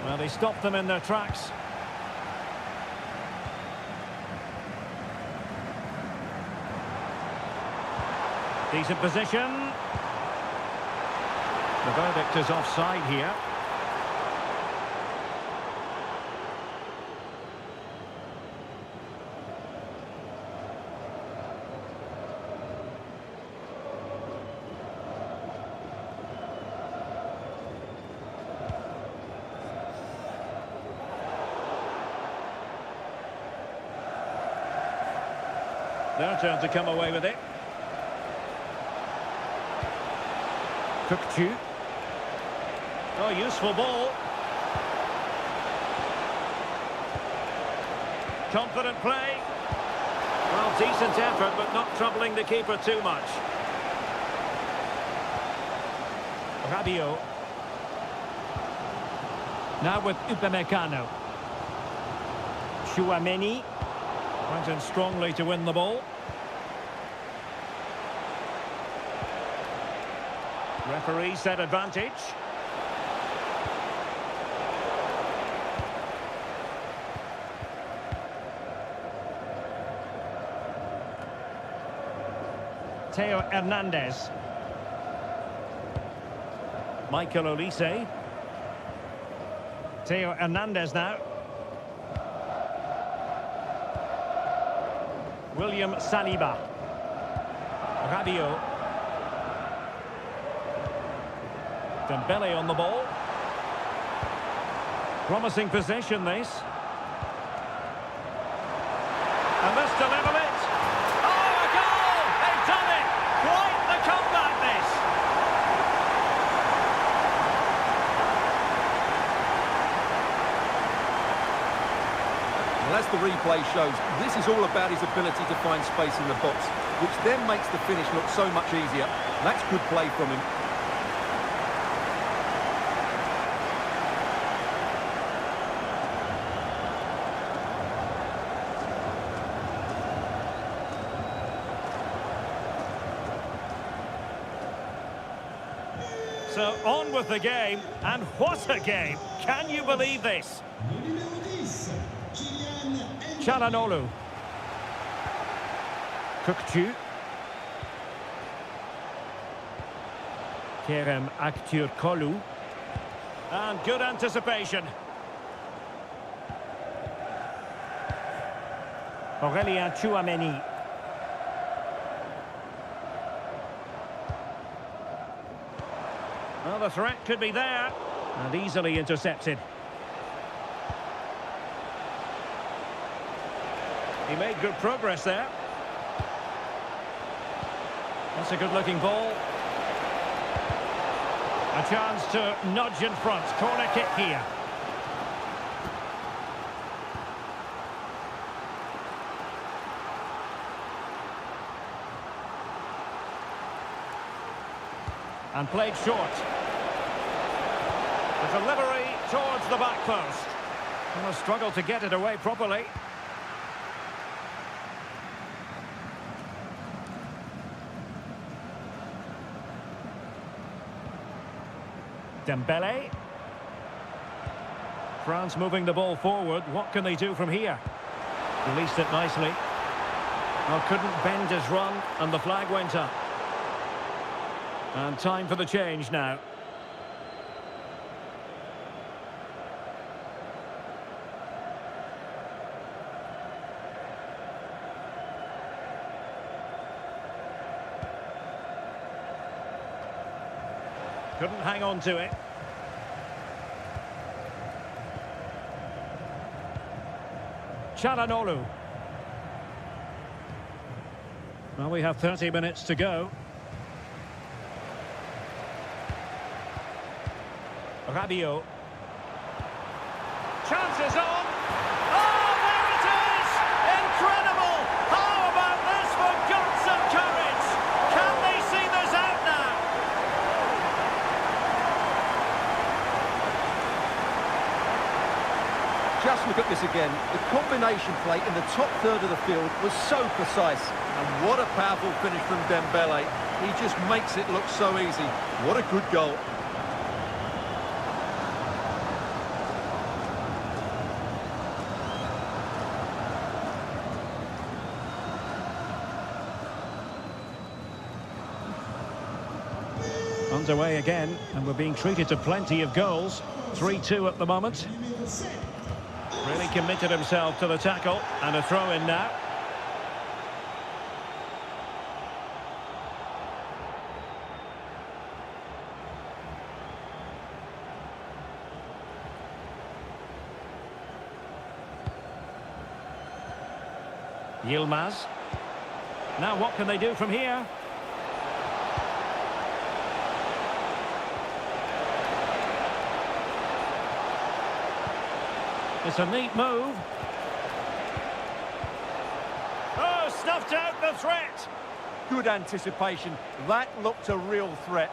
Well, they stopped them in their tracks. Decent position. The verdict is offside here. Their turn to come away with it. Cookchu. Oh, useful ball. Confident play. Well, decent effort, but not troubling the keeper too much. Rabiot. Now with Upamecano. Chouameni. Went in strongly to win the ball. Referee set advantage. Theo Hernandez. Michael Olise. Theo Hernandez now. William Saliba. Rabiot. Dembele on the ball. Promising possession, this. And this delivers it. Oh, a goal! They've done it! Quite the comeback, this. Well, as the replay shows, this is all about his ability to find space in the box, which then makes the finish look so much easier. That's good play from him. So on with the game, and what a game! Can you believe this? Çalhanoğlu. Cookchu. Kerem Aktürkoğlu. And good anticipation. Aurélien Chouameni. Well, the threat could be there, and easily intercepted. He made good progress there. That's a good-looking ball. A chance to nudge in front. Corner kick here. And played short. The delivery towards the back post. And a struggle to get it away properly. Dembele. France moving the ball forward. What can they do from here? Released it nicely. Well, couldn't bend his run, and the flag went up. And time for the change now. Couldn't hang on to it. Çalhanoğlu. Well, we have 30 minutes to go. Rabiot. Chances on. Oh, there it is! Incredible! How about this for guts and courage? Can they see this out now? Just look at this again. The combination play in the top third of the field was so precise. And what a powerful finish from Dembele. He just makes it look so easy. What a good goal. Underway again, and we're being treated to plenty of goals. 3-2 at the moment. Really committed himself to the tackle, and a throw-in now. Yilmaz. Now what can they do from here? It's a neat move. Oh, snuffed out the threat. Good anticipation. That looked a real threat.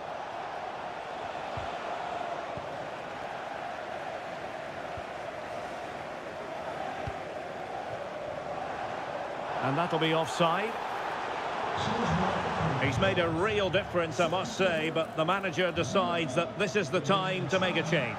And that'll be offside. He's made a real difference, I must say, but the manager decides that this is the time to make a change.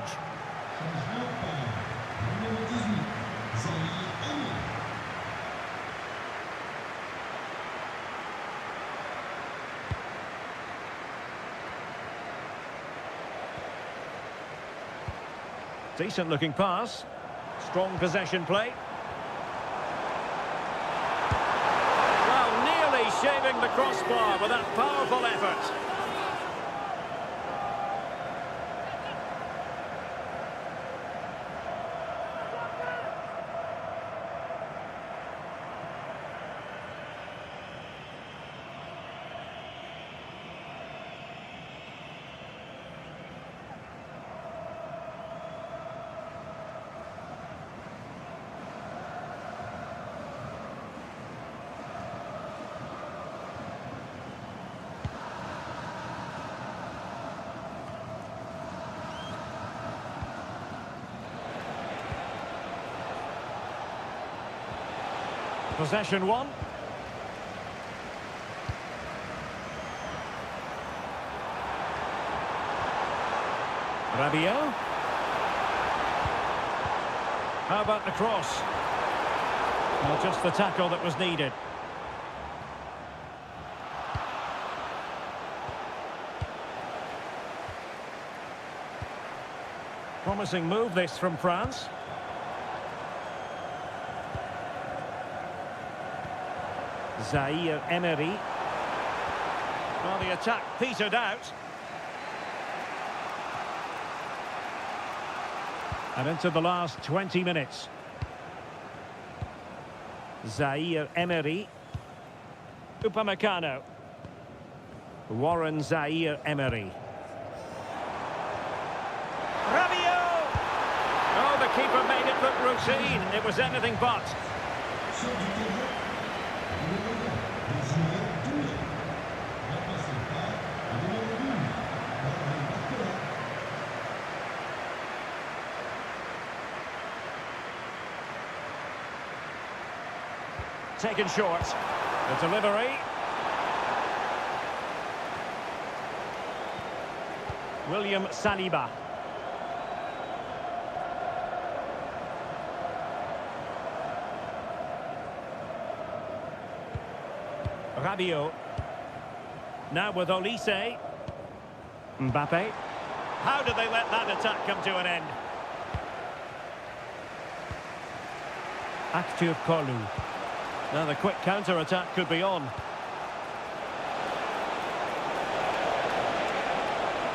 Decent looking pass. Strong possession play. Well, nearly shaving the crossbar with that powerful effort. Possession one. Rabiot. How about the cross? Well, just the tackle that was needed. Promising move this from France. Zaire Emery. Well, the attack petered out. And into the last 20 minutes. Zaire Emery. Upamecano. Warren Zaire Emery. Rabiot! Oh, the keeper made it look routine. It was anything but. Taken short. The delivery. William Saliba. Rabiot. Now with Olise. Mbappe. How did they let that attack come to an end? Active Kolu. Now the quick counter-attack could be on.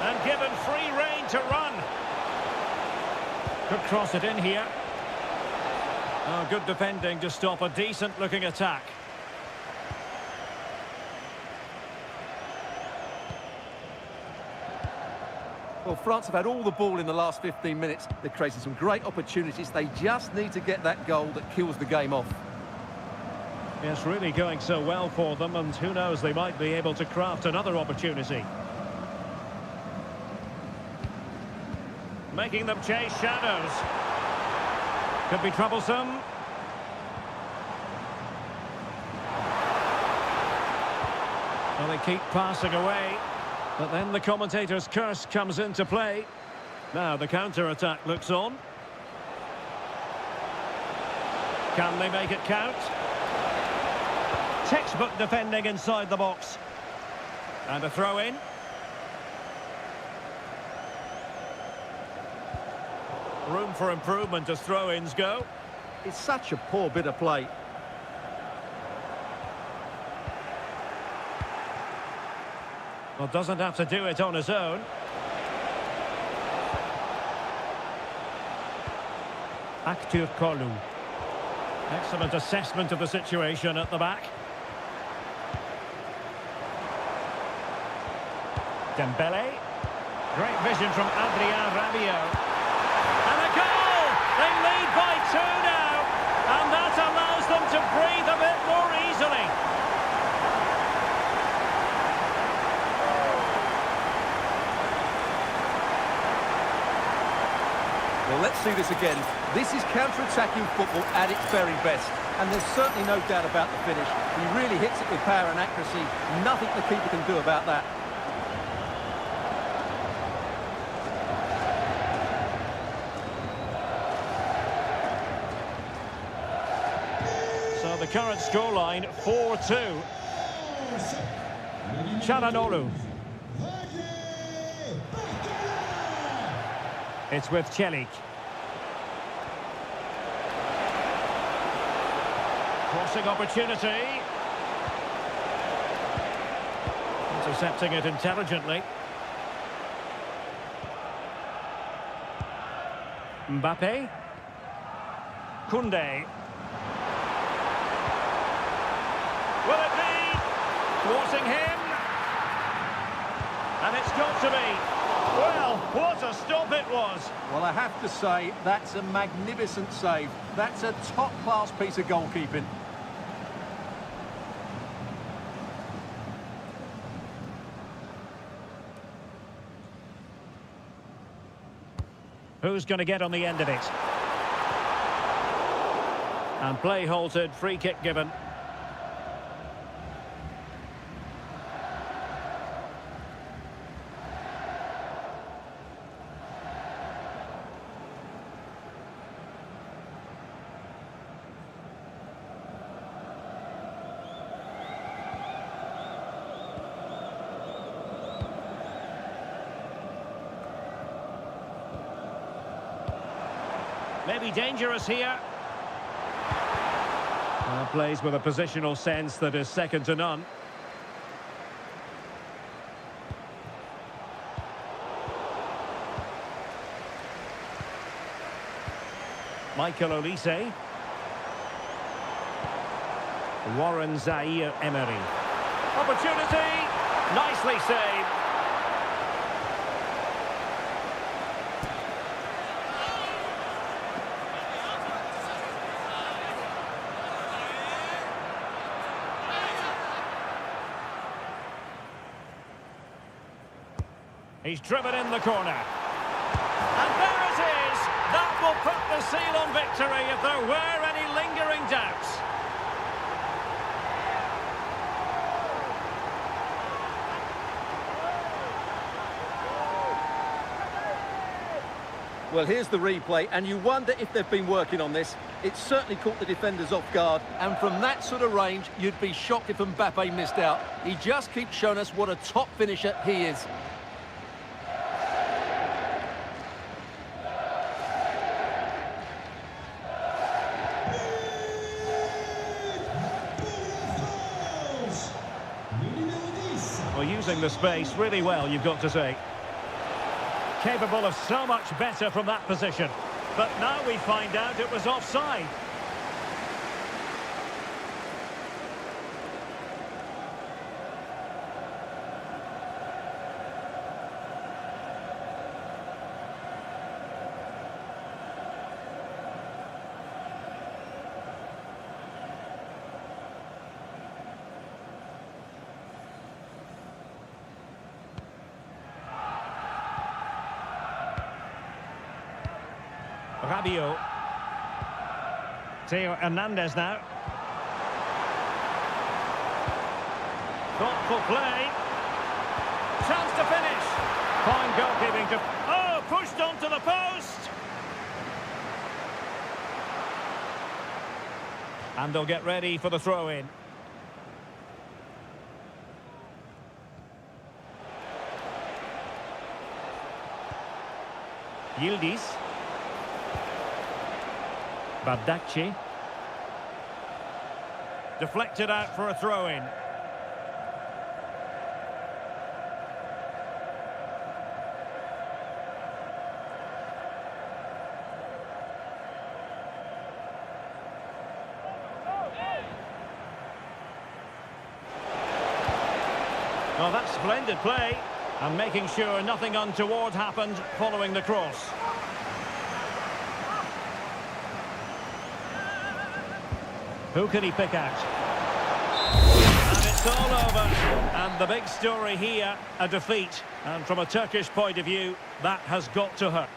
And given free rein to run. Could cross it in here. Oh, good defending to stop a decent-looking attack. Well, France have had all the ball in the last 15 minutes. They're creating some great opportunities. They just need to get that goal that kills the game off. Yes, really going so well for them, and who knows, they might be able to craft another opportunity. Making them chase shadows. Could be troublesome. Well, they keep passing away, but then the commentator's curse comes into play. Now the counter-attack looks on. Can they make it count? Textbook defending inside the box. And a throw-in. Room for improvement as throw-ins go. It's such a poor bit of play. Well, doesn't have to do it on his own. Actur Kolu. Excellent assessment of the situation at the back. Dembele. Great vision from Adrien Rabiot. And a goal! They lead by 2 now. And that allows them to breathe a bit more easily. Well, let's see this again. This is counter-attacking football at its very best. And there's certainly no doubt about the finish. He really hits it with power and accuracy. Nothing the keeper can do about that. So the current scoreline, 4-2. Çalhanoğlu. It's with Çelik. Crossing opportunity. Intercepting it intelligently. Mbappe. Koundé. Will it be? Thwarting him. And it's got to be. Well, what a stop it was. Well, I have to say, that's a magnificent save. That's a top-class piece of goalkeeping. Who's going to get on the end of it? And play halted, free kick given. Maybe dangerous here. Plays with a positional sense that is second to none. Michael Olise. Warren Zaïre-Emery. Opportunity! Nicely saved. He's driven in the corner. And there it is! That will put the seal on victory if there were any lingering doubts. Well, here's the replay, and you wonder if they've been working on this. It certainly caught the defenders off guard, and from that sort of range, you'd be shocked if Mbappe missed out. He just keeps showing us what a top finisher he is. Well, using the space really well, you've got to say. Capable of so much better from that position. But now we find out it was offside. Rabiot. Theo Hernandez now. Thoughtful play. Chance to finish. Fine goalkeeping to... Oh, pushed onto the post. And they'll get ready for the throw-in. Yildiz. Bardakci. Deflected out for a throw-in. Well, that's splendid play, and making sure nothing untoward happened following the cross. Who can he pick out? And it's all over. And the big story here, a defeat. And from a Turkish point of view, that has got to hurt.